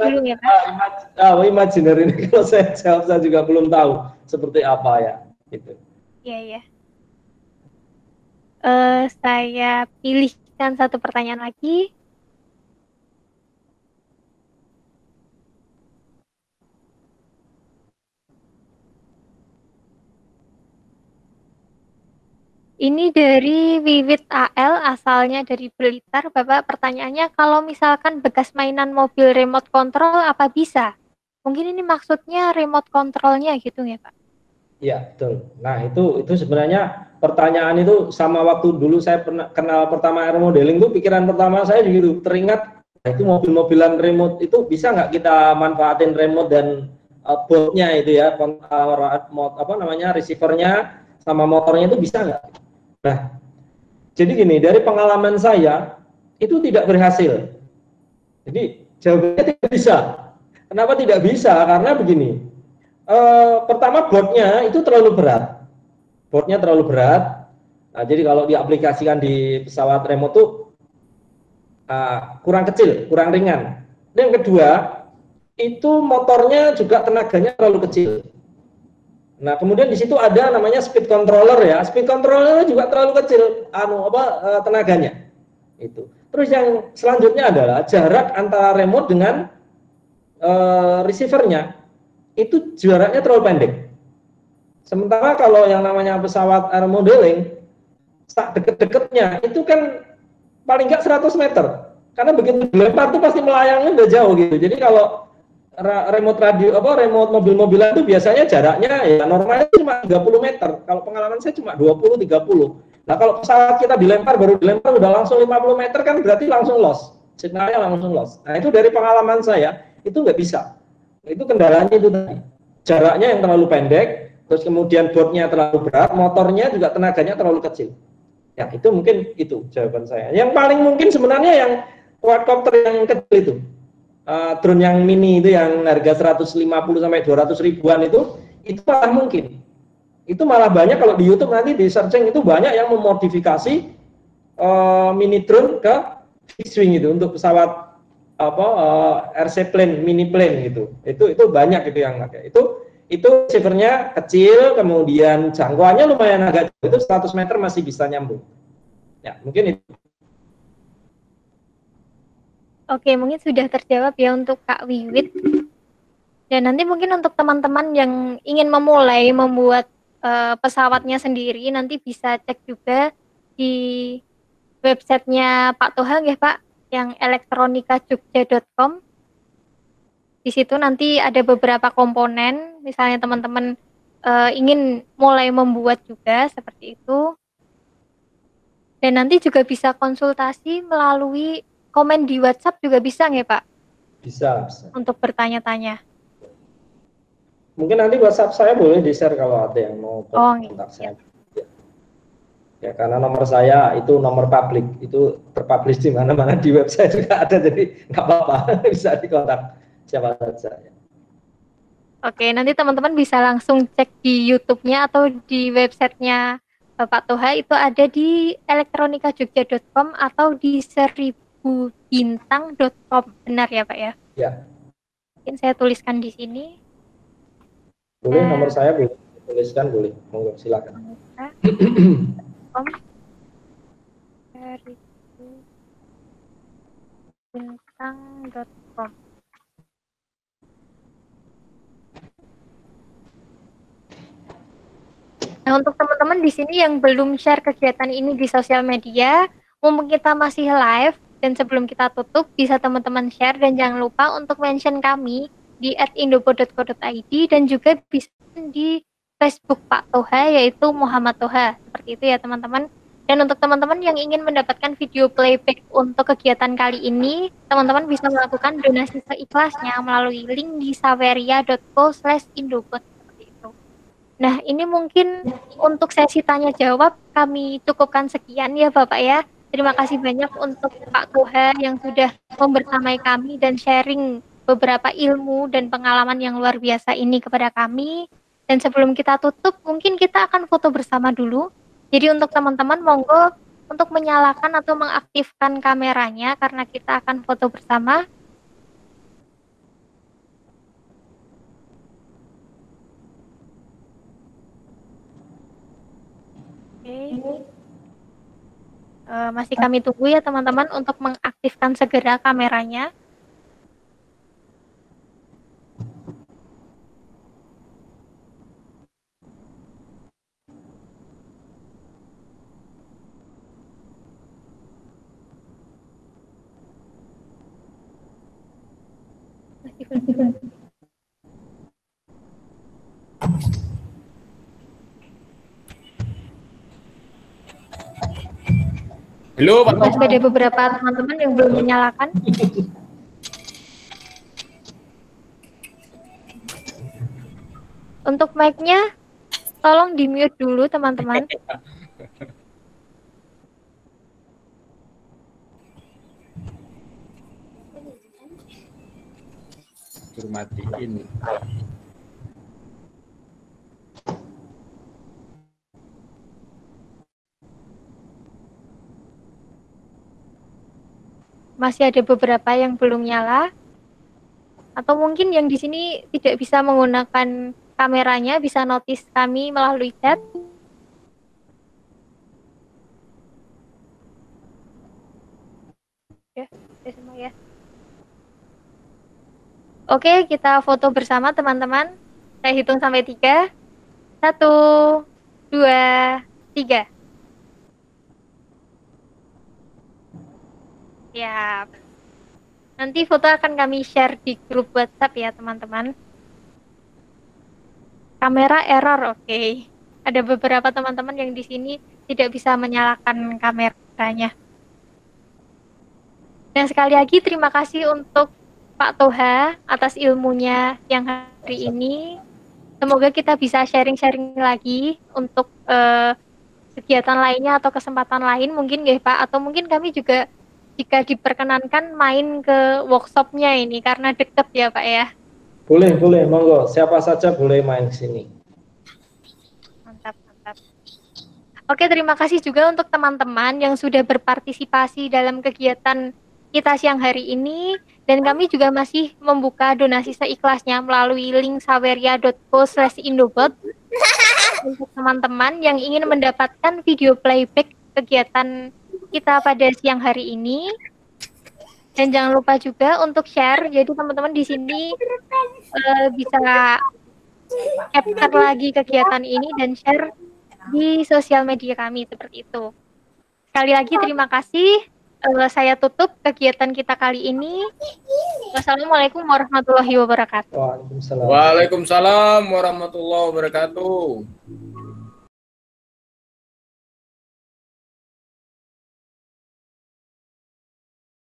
imajiner ini, kalau saya jawab saya juga belum tahu seperti apa ya. Gitu. Iya. Saya pilihkan satu pertanyaan lagi. Ini dari Wiwit AL, asalnya dari Blitar. Bapak, pertanyaannya, kalau misalkan bekas mainan mobil remote control, apa bisa? Mungkin ini maksudnya remote controlnya gitu ya Pak? Iya, betul. Nah, itu sebenarnya pertanyaan itu sama waktu dulu saya pernah kenal pertama aeromodeling, itu pikiran pertama saya juga teringat, itu mobil-mobilan remote itu bisa nggak kita manfaatin remote dan boardnya itu ya, receivernya sama motornya itu bisa nggak? Nah, jadi gini, dari pengalaman saya itu tidak berhasil. Jadi jawabannya tidak bisa. Kenapa tidak bisa? Karena begini, pertama boardnya itu terlalu berat. Boardnya terlalu berat. Nah, jadi kalau diaplikasikan di pesawat remote itu kurang kecil, kurang ringan. Dan yang kedua, itu motornya juga tenaganya terlalu kecil. Nah, kemudian di situ ada namanya speed controller ya. Speed controller juga terlalu kecil tenaganya. Itu. Terus yang selanjutnya adalah jarak antara remote dengan receivernya itu jaraknya terlalu pendek. Sementara kalau yang namanya pesawat aeromodeling, deket-deketnya itu kan paling nggak 100 meter. Karena begitu dilempar itu pasti melayangnya udah jauh gitu. Jadi kalau remote mobil-mobilan itu biasanya jaraknya ya normalnya cuma 30 meter. Kalau pengalaman saya cuma 20-30. Nah, kalau pesawat kita dilempar udah langsung 50 meter kan berarti langsung loss. Signalnya langsung loss. Nah, itu dari pengalaman saya itu nggak bisa. Itu kendalanya itu tadi. Jaraknya yang terlalu pendek, terus kemudian boardnya terlalu berat, motornya juga tenaganya terlalu kecil. Ya, itu mungkin itu jawaban saya. Yang paling mungkin sebenarnya yang quadcopter yang kecil itu. Drone yang mini itu yang harga 150 sampai 200 ribuan itu malah mungkin. Itu malah banyak kalau di YouTube nanti di searching itu banyak yang memodifikasi mini drone ke fixed wing itu untuk pesawat RC plane, mini plane gitu. Itu banyak itu yang ada. Itu receivernya kecil, kemudian jangkauannya lumayan agak jauh, itu 100 meter masih bisa nyambung. Ya, mungkin itu. Oke, mungkin sudah terjawab ya untuk Kak Wiwit. Dan nanti mungkin untuk teman-teman yang ingin memulai membuat pesawatnya sendiri, nanti bisa cek juga di websitenya Pak Toha ya Pak, yang elektronikajogja.com. Di situ nanti ada beberapa komponen, misalnya teman-teman ingin mulai membuat juga seperti itu. Dan nanti juga bisa konsultasi melalui komen di WhatsApp juga bisa nggak Pak? Bisa. Untuk bertanya-tanya. Mungkin nanti WhatsApp saya boleh di-share kalau ada yang mau kontak saya. Ya, karena nomor saya itu nomor publik, itu terpublish di mana-mana di website juga ada, jadi nggak apa-apa, bisa dikontak siapa saja. Ya. Oke, nanti teman-teman bisa langsung cek di YouTube-nya atau di websitenya Bapak Toha, itu ada di elektronikajogja.com atau di 1000bintang.com. Benar ya Pak ya? Ya. Mungkin saya tuliskan di sini. Boleh, nomor saya boleh tuliskan, boleh. Monggo, silakan. bintang.com. Nah, untuk teman-teman di sini yang belum share kegiatan ini di sosial media, mumpung kita masih live dan sebelum kita tutup, bisa teman-teman share dan jangan lupa untuk mention kami di @indopo.co.id dan juga bisa di Facebook Pak Toha, yaitu Muhammad Toha. Seperti itu ya teman-teman. Dan untuk teman-teman yang ingin mendapatkan video playback untuk kegiatan kali ini, teman-teman bisa melakukan donasi seikhlasnya melalui link di saveria.co/indopod. Nah, ini mungkin untuk sesi tanya jawab kami cukupkan sekian ya Bapak ya. Terima kasih banyak untuk Pak Toha yang sudah membersamai kami dan sharing beberapa ilmu dan pengalaman yang luar biasa ini kepada kami. Dan sebelum kita tutup, mungkin kita akan foto bersama dulu. Jadi untuk teman-teman, monggo untuk menyalakan atau mengaktifkan kameranya karena kita akan foto bersama. Masih kami tunggu ya teman-teman untuk mengaktifkan segera kameranya. Halo, Pak. Masih ada beberapa teman-teman yang belum menyalakan. Untuk mic-nya, tolong di-mute dulu teman-teman. Suruh matiin. Masih ada beberapa yang belum nyala. Atau mungkin yang di sini tidak bisa menggunakan kameranya, bisa notice kami melalui chat. Ya, semua ya. Oke, kita foto bersama teman-teman. Saya hitung sampai 3. 1, 2, 3. Siap. Nanti foto akan kami share di grup WhatsApp ya teman-teman. Kamera error, oke. Ada beberapa teman-teman yang di sini tidak bisa menyalakan kameranya. Dan sekali lagi terima kasih untuk Pak Toha atas ilmunya yang hari ini. Semoga kita bisa sharing-sharing lagi untuk kegiatan lainnya atau kesempatan lain mungkin nggih Pak, atau mungkin kami juga jika diperkenankan main ke workshopnya ini karena deket ya Pak ya. Boleh, monggo. Siapa saja boleh main ke sini. Mantap, mantap. Oke, terima kasih juga untuk teman-teman yang sudah berpartisipasi dalam kegiatan kita siang hari ini, dan kami juga masih membuka donasi seikhlasnya melalui link saweria.co/indobot untuk teman-teman yang ingin mendapatkan video playback kegiatan kita pada siang hari ini. Dan jangan lupa juga untuk share, jadi teman-teman di sini bisa capture lagi kegiatan ini dan share di sosial media kami seperti itu. Sekali lagi terima kasih. Saya tutup kegiatan kita kali ini. Wassalamualaikum warahmatullahi wabarakatuh. Waalaikumsalam. Waalaikumsalam warahmatullahi wabarakatuh.